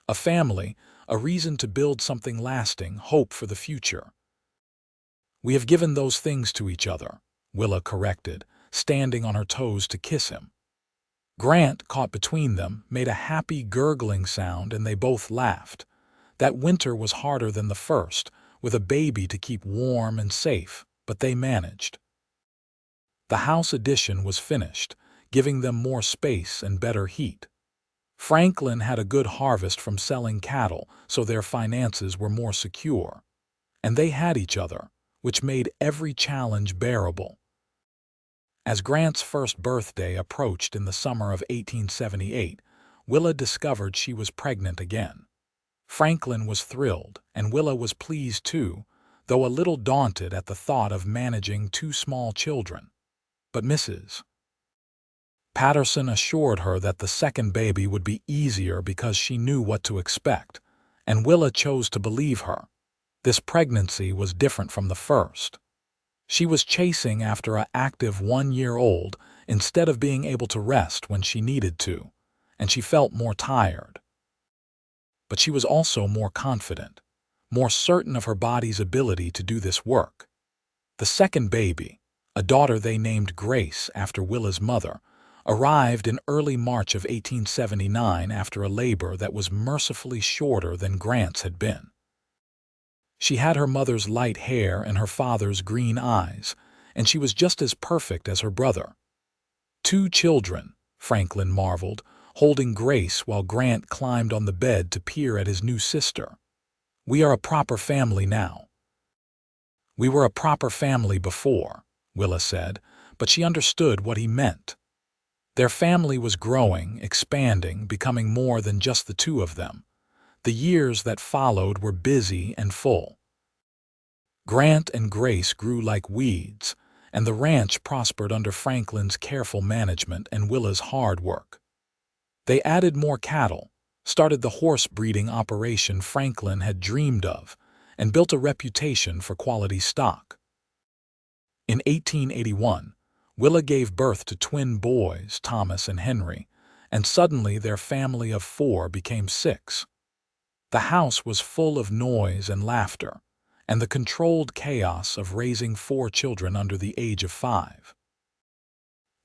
A family, a reason to build something lasting, hope for the future." "We have given those things to each other," Willa corrected, standing on her toes to kiss him. Grant, caught between them, made a happy gurgling sound and they both laughed. That winter was harder than the first, with a baby to keep warm and safe, but they managed. The house addition was finished, giving them more space and better heat. Franklin had a good harvest from selling cattle, so their finances were more secure. And they had each other, which made every challenge bearable. As Grant's first birthday approached in the summer of 1878, Willa discovered she was pregnant again. Franklin was thrilled, and Willa was pleased too, though a little daunted at the thought of managing two small children. But Mrs. Patterson assured her that the second baby would be easier because she knew what to expect, and Willa chose to believe her. This pregnancy was different from the first. She was chasing after an active 1-year-old instead of being able to rest when she needed to, and she felt more tired. But she was also more confident, more certain of her body's ability to do this work. The second baby, a daughter they named Grace after Willa's mother, arrived in early March of 1879 after a labor that was mercifully shorter than Grant's had been. She had her mother's light hair and her father's green eyes, and she was just as perfect as her brother. 2 children, Franklin marveled, holding Grace while Grant climbed on the bed to peer at his new sister. "We are a proper family now." "We were a proper family before," Willa said, but she understood what he meant. Their family was growing, expanding, becoming more than just the two of them. The years that followed were busy and full. Grant and Grace grew like weeds, and the ranch prospered under Franklin's careful management and Willa's hard work. They added more cattle, started the horse breeding operation Franklin had dreamed of, and built a reputation for quality stock. In 1881, Willa gave birth to twin boys, Thomas and Henry, and suddenly their family of 4 became 6. The house was full of noise and laughter, and the controlled chaos of raising 4 children under the age of 5.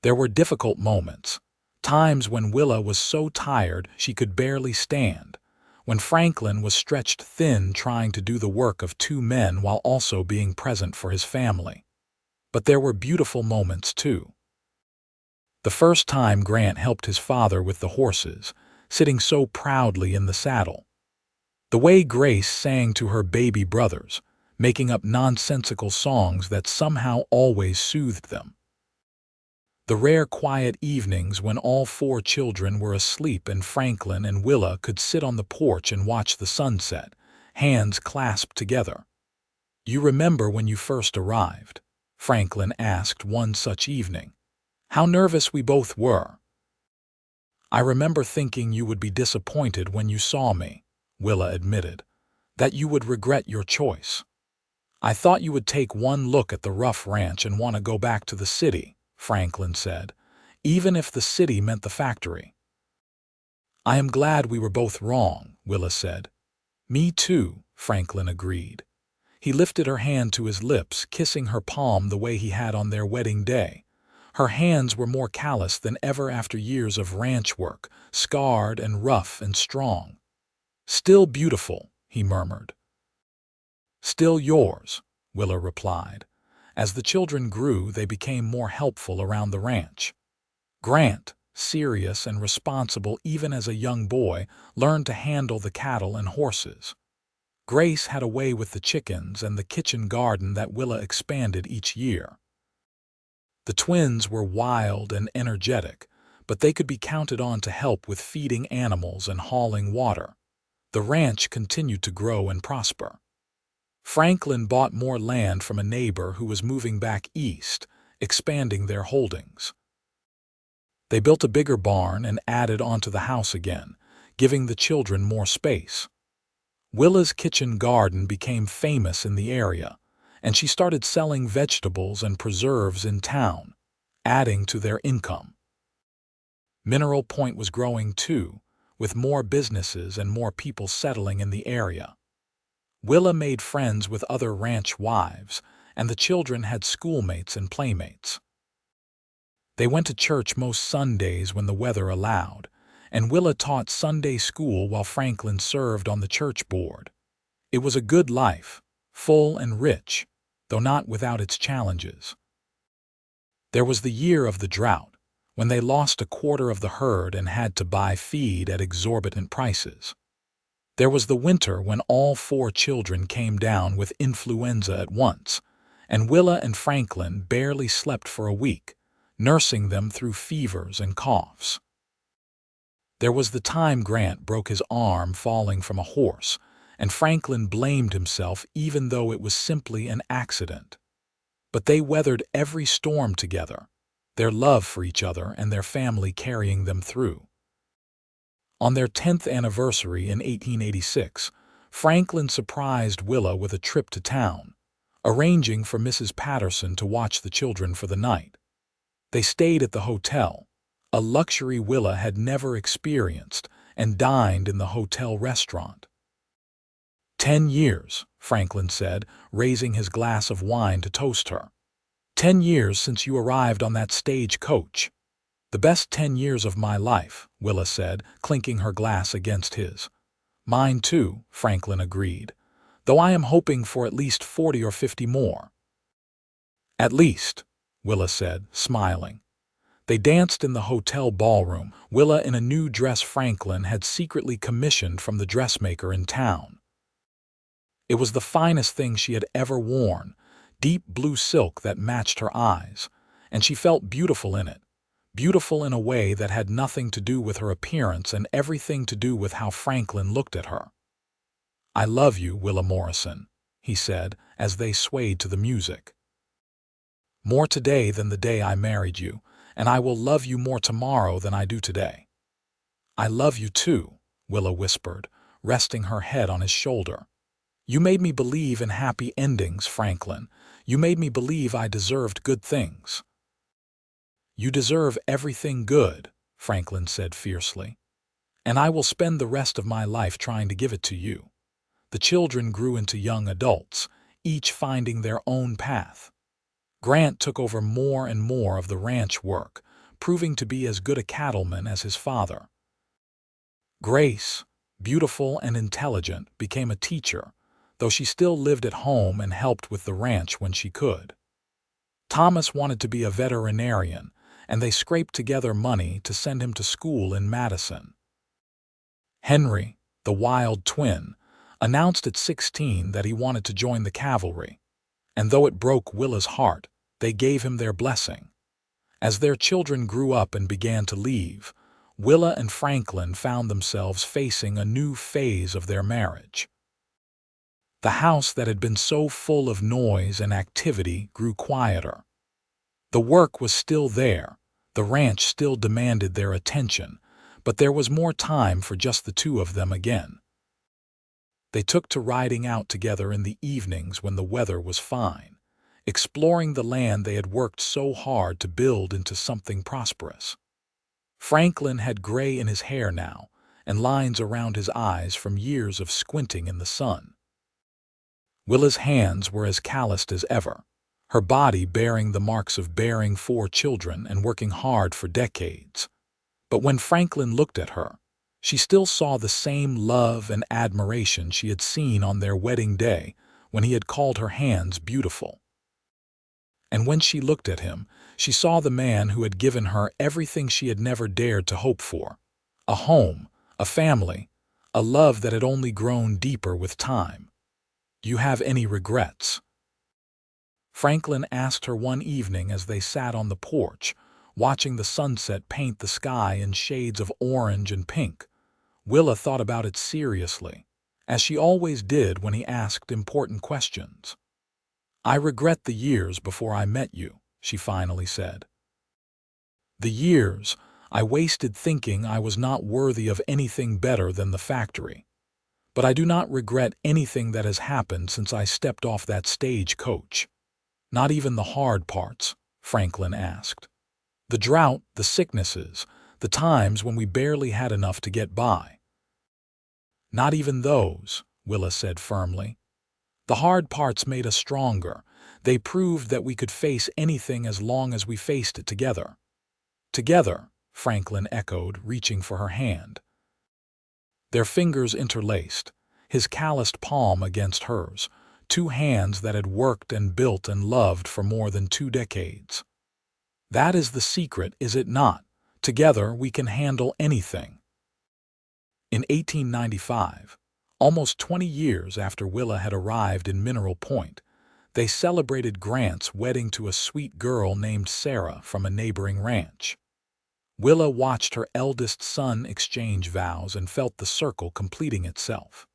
There were difficult moments, times when Willa was so tired she could barely stand, when Franklin was stretched thin trying to do the work of two men while also being present for his family. But there were beautiful moments too. The first time Grant helped his father with the horses, sitting so proudly in the saddle. The way Grace sang to her baby brothers, making up nonsensical songs that somehow always soothed them. The rare quiet evenings when all four children were asleep and Franklin and Willa could sit on the porch and watch the sunset, hands clasped together. "You remember when you first arrived?" Franklin asked one such evening. "How nervous we both were." "I remember thinking you would be disappointed when you saw me," Willa admitted, "that you would regret your choice. I thought you would take one look at the rough ranch and want to go back to the city," Franklin said, "even if the city meant the factory." "I am glad we were both wrong," Willa said. "Me too," Franklin agreed. He lifted her hand to his lips, kissing her palm the way he had on their wedding day. Her hands were more calloused than ever after years of ranch work, scarred and rough and strong. "Still beautiful," he murmured. "Still yours," Willa replied. As the children grew, they became more helpful around the ranch. Grant, serious and responsible even as a young boy, learned to handle the cattle and horses. Grace had a way with the chickens and the kitchen garden that Willa expanded each year. The twins were wild and energetic, but they could be counted on to help with feeding animals and hauling water. The ranch continued to grow and prosper. Franklin bought more land from a neighbor who was moving back east, expanding their holdings. They built a bigger barn and added onto the house again, giving the children more space. Willa's kitchen garden became famous in the area, and she started selling vegetables and preserves in town, adding to their income. Mineral Point was growing too, with more businesses and more people settling in the area. Willa made friends with other ranch wives, and the children had schoolmates and playmates. They went to church most Sundays when the weather allowed, and Willa taught Sunday school while Franklin served on the church board. It was a good life, full and rich, though not without its challenges. There was the year of the drought, when they lost a quarter of the herd and had to buy feed at exorbitant prices. There was the winter when all four children came down with influenza at once, and Willa and Franklin barely slept for a week, nursing them through fevers and coughs. There was the time Grant broke his arm falling from a horse, and Franklin blamed himself even though it was simply an accident. But they weathered every storm together, their love for each other and their family carrying them through. On their 10th anniversary in 1886, Franklin surprised Willa with a trip to town, arranging for Mrs. Patterson to watch the children for the night. They stayed at the hotel, a luxury Willa had never experienced, and dined in the hotel restaurant. 10 years, Franklin said, raising his glass of wine to toast her. 10 years since you arrived on that stage coach. The best 10 years of my life, Willa said, clinking her glass against his. Mine too, Franklin agreed, though I am hoping for at least 40 or 50 more. At least, Willa said, smiling. They danced in the hotel ballroom, Willa in a new dress Franklin had secretly commissioned from the dressmaker in town. It was the finest thing she had ever worn, deep blue silk that matched her eyes, and she felt beautiful in it. Beautiful in a way that had nothing to do with her appearance and everything to do with how Franklin looked at her. "I love you, Willa Morrison," he said as they swayed to the music. "More today than the day I married you, and I will love you more tomorrow than I do today." "I love you too," Willa whispered, resting her head on his shoulder. "You made me believe in happy endings, Franklin. You made me believe I deserved good things." "You deserve everything good," Franklin said fiercely. "And I will spend the rest of my life trying to give it to you." The children grew into young adults, each finding their own path. Grant took over more and more of the ranch work, proving to be as good a cattleman as his father. Grace, beautiful and intelligent, became a teacher, though she still lived at home and helped with the ranch when she could. Thomas wanted to be a veterinarian, and they scraped together money to send him to school in Madison. Henry, the wild twin, announced at 16 that he wanted to join the cavalry, and though it broke Willa's heart, they gave him their blessing. As their children grew up and began to leave, Willa and Franklin found themselves facing a new phase of their marriage. The house that had been so full of noise and activity grew quieter. The work was still there, the ranch still demanded their attention, but there was more time for just the two of them again. They took to riding out together in the evenings when the weather was fine, exploring the land they had worked so hard to build into something prosperous. Franklin had gray in his hair now, and lines around his eyes from years of squinting in the sun. Willa's hands were as calloused as ever, her body bearing the marks of bearing 4 children and working hard for decades. But when Franklin looked at her, she still saw the same love and admiration she had seen on their wedding day when he had called her hands beautiful. And when she looked at him, she saw the man who had given her everything she had never dared to hope for: a home, a family, a love that had only grown deeper with time. "Do you have any regrets?" Franklin asked her one evening as they sat on the porch, watching the sunset paint the sky in shades of orange and pink. Willa thought about it seriously, as she always did when he asked important questions. "I regret the years before I met you," she finally said. "The years I wasted thinking I was not worthy of anything better than the factory. But I do not regret anything that has happened since I stepped off that stagecoach." "Not even the hard parts?" Franklin asked. "The drought, the sicknesses, the times when we barely had enough to get by?" "Not even those," Willa said firmly. "The hard parts made us stronger. They proved that we could face anything as long as we faced it together." "Together," Franklin echoed, reaching for her hand. Their fingers interlaced, his calloused palm against hers, 2 hands that had worked and built and loved for more than 2 decades. "That is the secret, is it not? Together we can handle anything." In 1895, almost 20 years after Willa had arrived in Mineral Point, they celebrated Grant's wedding to a sweet girl named Sarah from a neighboring ranch. Willa watched her eldest son exchange vows and felt the circle completing itself.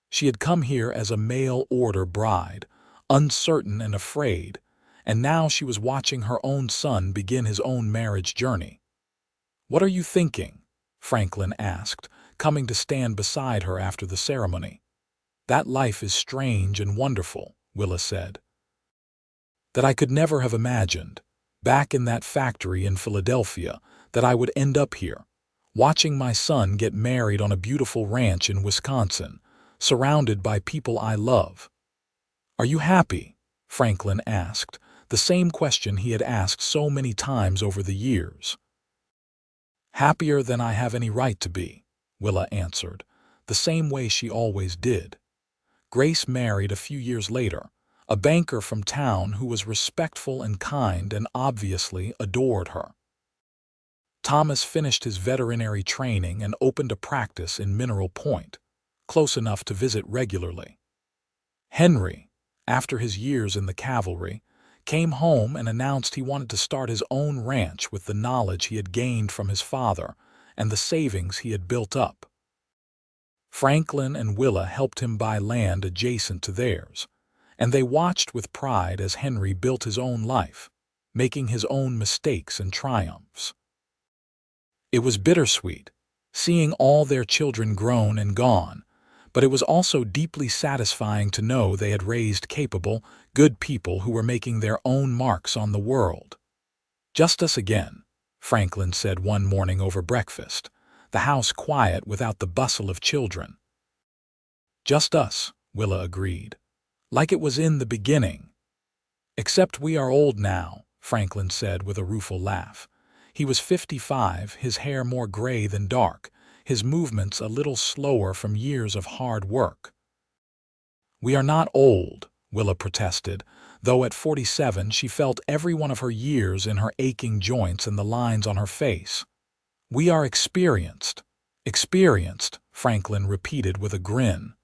She had come here as a mail-order bride, uncertain and afraid, and now she was watching her own son begin his own marriage journey. "What are you thinking?" Franklin asked, coming to stand beside her after the ceremony. "That life is strange and wonderful," Willa said. "That I could never have imagined, back in that factory in Philadelphia, that I would end up here, watching my son get married on a beautiful ranch in Wisconsin, surrounded by people I love." "Are you happy?" Franklin asked, the same question he had asked so many times over the years. "Happier than I have any right to be," Willa answered, the same way she always did. Grace married a few years later, a banker from town who was respectful and kind and obviously adored her. Thomas finished his veterinary training and opened a practice in Mineral Point, close enough to visit regularly. Henry, after his years in the cavalry, came home and announced he wanted to start his own ranch with the knowledge he had gained from his father and the savings he had built up. Franklin and Willa helped him buy land adjacent to theirs, and they watched with pride as Henry built his own life, making his own mistakes and triumphs. It was bittersweet, seeing all their children grown and gone, but it was also deeply satisfying to know they had raised capable, good people who were making their own marks on the world. "Just us again," Franklin said one morning over breakfast, the house quiet without the bustle of children. "Just us," Willa agreed, "like it was in the beginning." "Except we are old now," Franklin said with a rueful laugh, He was 55, his hair more gray than dark, his movements a little slower from years of hard work. "We are not old," Willa protested, though at 47 she felt every one of her years in her aching joints and the lines on her face. "We are experienced." "Experienced," Franklin repeated with a grin.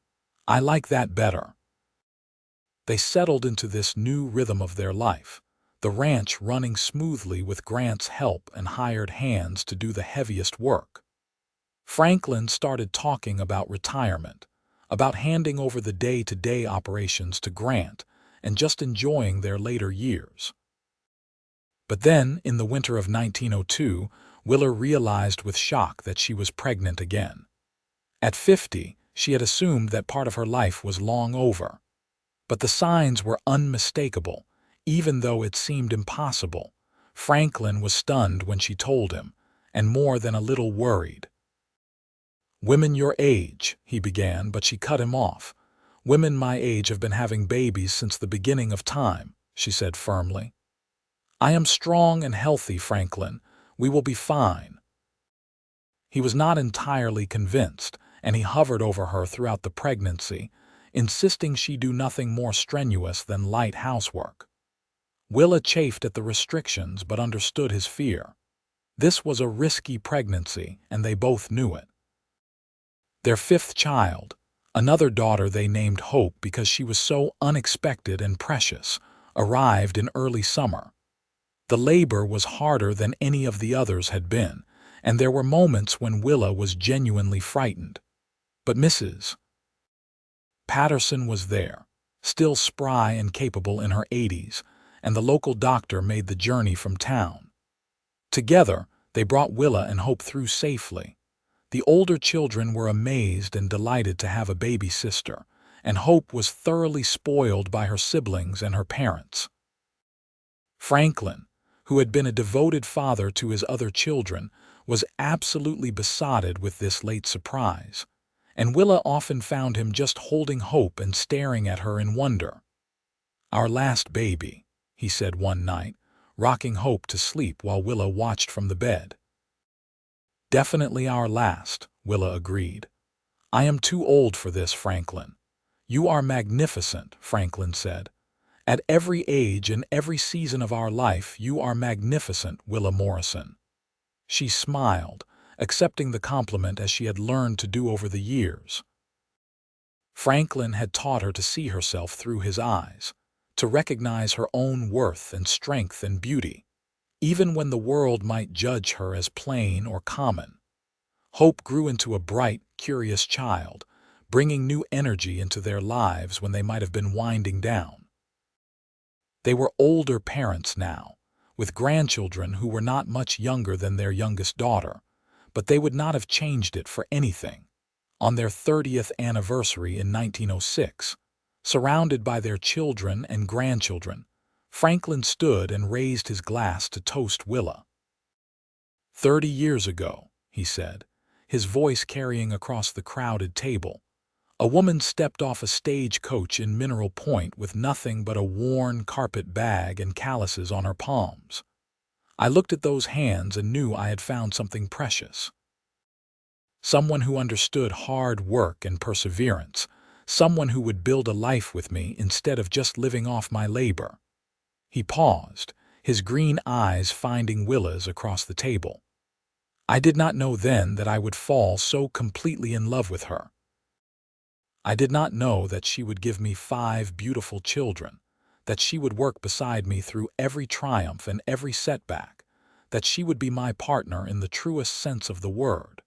"I like that better." They settled into this new rhythm of their life, the ranch running smoothly with Grant's help and hired hands to do the heaviest work. Franklin started talking about retirement, about handing over the day-to-day operations to Grant and just enjoying their later years. But then, in the winter of 1902, Willa realized with shock that she was pregnant again. At 50, she had assumed that part of her life was long over. But the signs were unmistakable, even though it seemed impossible. Franklin was stunned when she told him, and more than a little worried. "Women your age," he began, but she cut him off. "Women my age have been having babies since the beginning of time," she said firmly. "I am strong and healthy, Franklin. We will be fine." He was not entirely convinced, and he hovered over her throughout the pregnancy, insisting she do nothing more strenuous than light housework. Willa chafed at the restrictions but understood his fear. This was a risky pregnancy, and they both knew it. Their fifth child, another daughter they named Hope because she was so unexpected and precious, arrived in early summer. The labor was harder than any of the others had been, and there were moments when Willa was genuinely frightened. But Mrs. Patterson was there, still spry and capable in her 80s, and the local doctor made the journey from town. Together, they brought Willa and Hope through safely. The older children were amazed and delighted to have a baby sister, and Hope was thoroughly spoiled by her siblings and her parents. Franklin, who had been a devoted father to his other children, was absolutely besotted with this late surprise, and Willa often found him just holding Hope and staring at her in wonder. "Our last baby," he said one night, rocking Hope to sleep while Willa watched from the bed. "Definitely our last," Willa agreed. "I am too old for this, Franklin." "You are magnificent," Franklin said. "At every age and every season of our life, you are magnificent, Willa Morrison." She smiled, accepting the compliment as she had learned to do over the years. Franklin had taught her to see herself through his eyes, to recognize her own worth and strength and beauty, even when the world might judge her as plain or common. Hope grew into a bright, curious child, bringing new energy into their lives when they might have been winding down. They were older parents now, with grandchildren who were not much younger than their youngest daughter, but they would not have changed it for anything. On their 30th anniversary in 1906, surrounded by their children and grandchildren, Franklin stood and raised his glass to toast Willa. "30 years ago," he said, his voice carrying across the crowded table, "a woman stepped off a stagecoach in Mineral Point with nothing but a worn carpet bag and calluses on her palms. I looked at those hands and knew I had found something precious. Someone who understood hard work and perseverance, someone who would build a life with me instead of just living off my labor." He paused, his green eyes finding Willa's across the table. "I did not know then that I would fall so completely in love with her. I did not know that she would give me 5 beautiful children, that she would work beside me through every triumph and every setback, that she would be my partner in the truest sense of the word.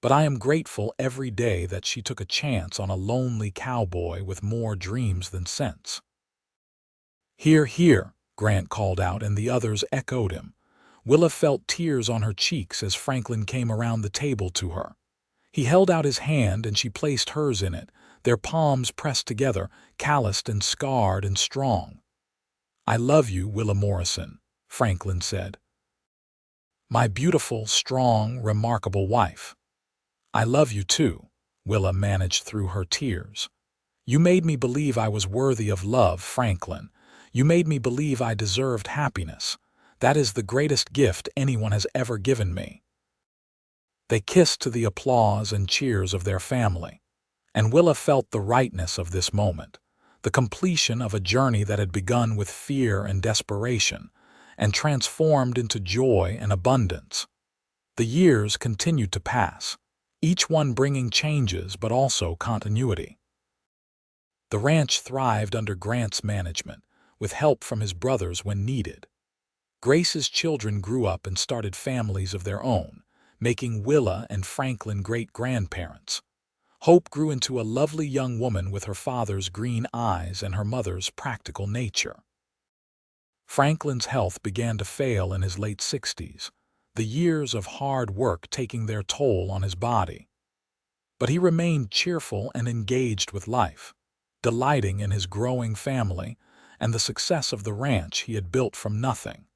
But I am grateful every day that she took a chance on a lonely cowboy with more dreams than sense." "Hear, hear," Grant called out, and the others echoed him. Willa felt tears on her cheeks as Franklin came around the table to her. He held out his hand and she placed hers in it, their palms pressed together, calloused and scarred and strong. "I love you, Willa Morrison," Franklin said. "My beautiful, strong, remarkable wife." "I love you too," Willa managed through her tears. "You made me believe I was worthy of love, Franklin. You made me believe I deserved happiness, That is the greatest gift anyone has ever given me." They kissed to the applause and cheers of their family, and Willa felt the rightness of this moment, the completion of a journey that had begun with fear and desperation, and transformed into joy and abundance. The years continued to pass, each one bringing changes but also continuity. The ranch thrived under Grant's management, with help from his brothers when needed. Grace's children grew up and started families of their own, making Willa and Franklin great-grandparents. Hope grew into a lovely young woman with her father's green eyes and her mother's practical nature. Franklin's health began to fail in his late 60s, the years of hard work taking their toll on his body. But he remained cheerful and engaged with life, delighting in his growing family and the success of the ranch he had built from nothing.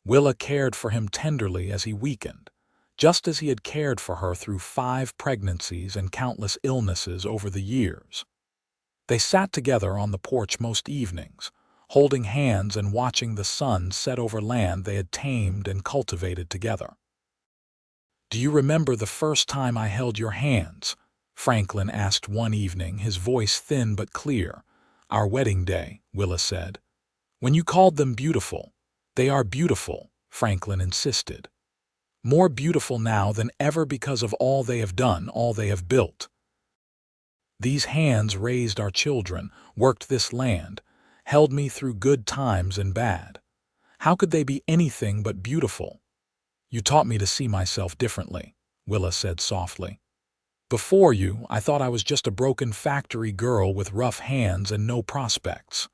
Willa cared for him tenderly as he weakened, just as he had cared for her through 5 pregnancies and countless illnesses over the years. They sat together on the porch most evenings, holding hands and watching the sun set over land they had tamed and cultivated together. "Do you remember the first time I held your hands?" Franklin asked one evening, his voice thin but clear. "Our wedding day," Willa said. "When you called them beautiful." "They are beautiful," Franklin insisted. "More beautiful now than ever because of all they have done, all they have built. These hands raised our children, worked this land, held me through good times and bad. How could they be anything but beautiful?" "You taught me to see myself differently," Willa said softly. "Before you, I thought I was just a broken factory girl with rough hands and no prospects.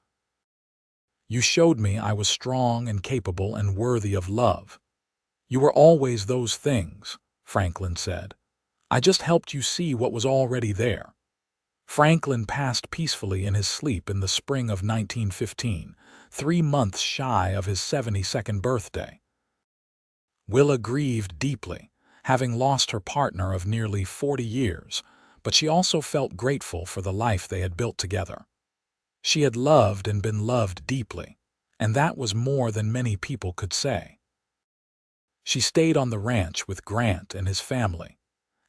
You showed me I was strong and capable and worthy of love." "You were always those things," Franklin said. "I just helped you see what was already there." Franklin passed peacefully in his sleep in the spring of 1915, 3 months shy of his 72nd birthday. Willa grieved deeply, having lost her partner of nearly 40 years, but she also felt grateful for the life they had built together. She had loved and been loved deeply, and that was more than many people could say. She stayed on the ranch with Grant and his family,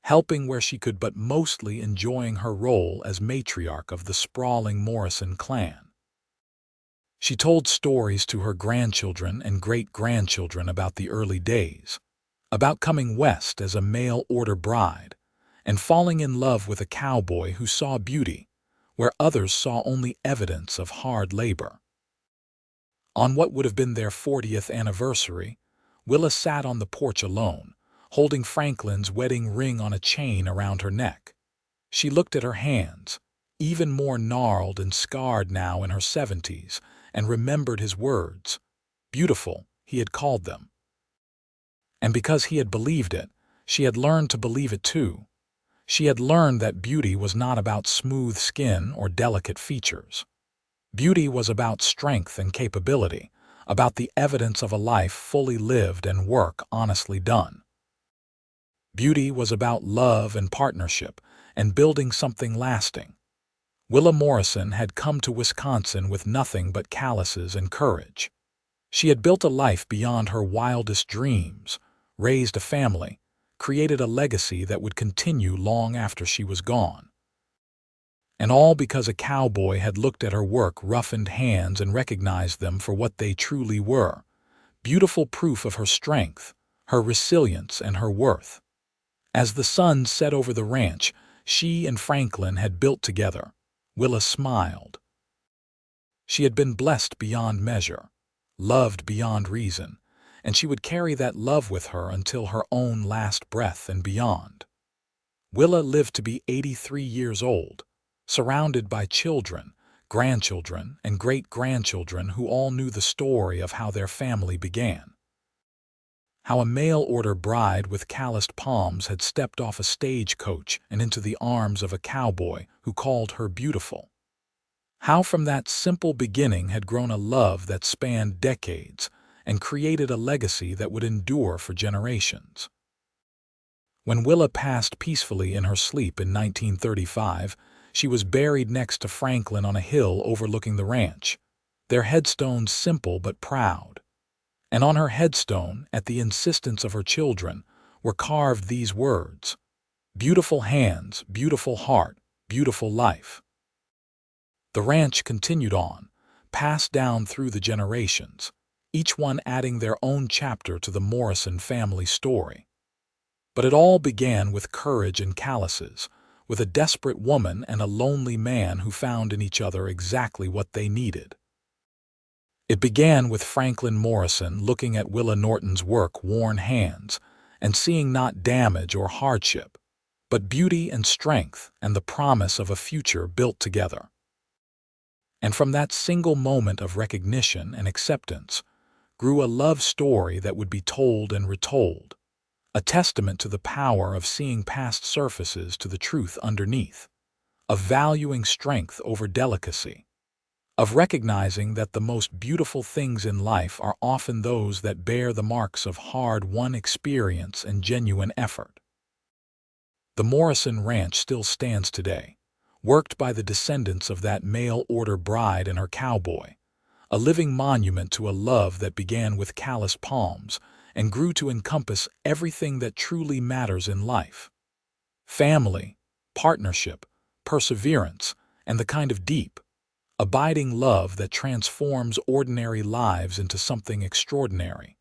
helping where she could but mostly enjoying her role as matriarch of the sprawling Morrison clan. She told stories to her grandchildren and great-grandchildren about the early days, about coming west as a mail-order bride, and falling in love with a cowboy who saw beauty where others saw only evidence of hard labor. On what would have been their 40th anniversary, Willa sat on the porch alone, holding Franklin's wedding ring on a chain around her neck. She looked at her hands, even more gnarled and scarred now in her 70s, and remembered his words. Beautiful, he had called them. And because he had believed it, she had learned to believe it too. She had learned that beauty was not about smooth skin or delicate features. Beauty was about strength and capability, about the evidence of a life fully lived and work honestly done. Beauty was about love and partnership and building something lasting. Willa Morrison had come to Wisconsin with nothing but calluses and courage. She had built a life beyond her wildest dreams, raised a family, created a legacy that would continue long after she was gone. And all because a cowboy had looked at her work-roughened hands and recognized them for what they truly were, beautiful proof of her strength, her resilience, and her worth. As the sun set over the ranch she and Franklin had built together, Willa smiled. She had been blessed beyond measure, loved beyond reason, and she would carry that love with her until her own last breath and beyond. Willa lived to be 83 years old, surrounded by children, grandchildren, and great-grandchildren who all knew the story of how their family began. How a mail-order bride with calloused palms had stepped off a stagecoach and into the arms of a cowboy who called her beautiful. How from that simple beginning had grown a love that spanned decades and created a legacy that would endure for generations. When Willa passed peacefully in her sleep in 1935, she was buried next to Franklin on a hill overlooking the ranch, their headstones simple but proud. And on her headstone, at the insistence of her children, were carved these words: "Beautiful hands, beautiful heart, beautiful life." The ranch continued on, passed down through the generations, each one adding their own chapter to the Morrison family story. But it all began with courage and calluses, with a desperate woman and a lonely man who found in each other exactly what they needed. It began with Franklin Morrison looking at Willa Norton's work-worn hands and seeing not damage or hardship, but beauty and strength and the promise of a future built together. And from that single moment of recognition and acceptance grew a love story that would be told and retold, a testament to the power of seeing past surfaces to the truth underneath, of valuing strength over delicacy, of recognizing that the most beautiful things in life are often those that bear the marks of hard-won experience and genuine effort. The Morrison Ranch still stands today, worked by the descendants of that mail-order bride and her cowboy, a living monument to a love that began with callous palms and grew to encompass everything that truly matters in life: family, partnership, perseverance, and the kind of deep, abiding love that transforms ordinary lives into something extraordinary.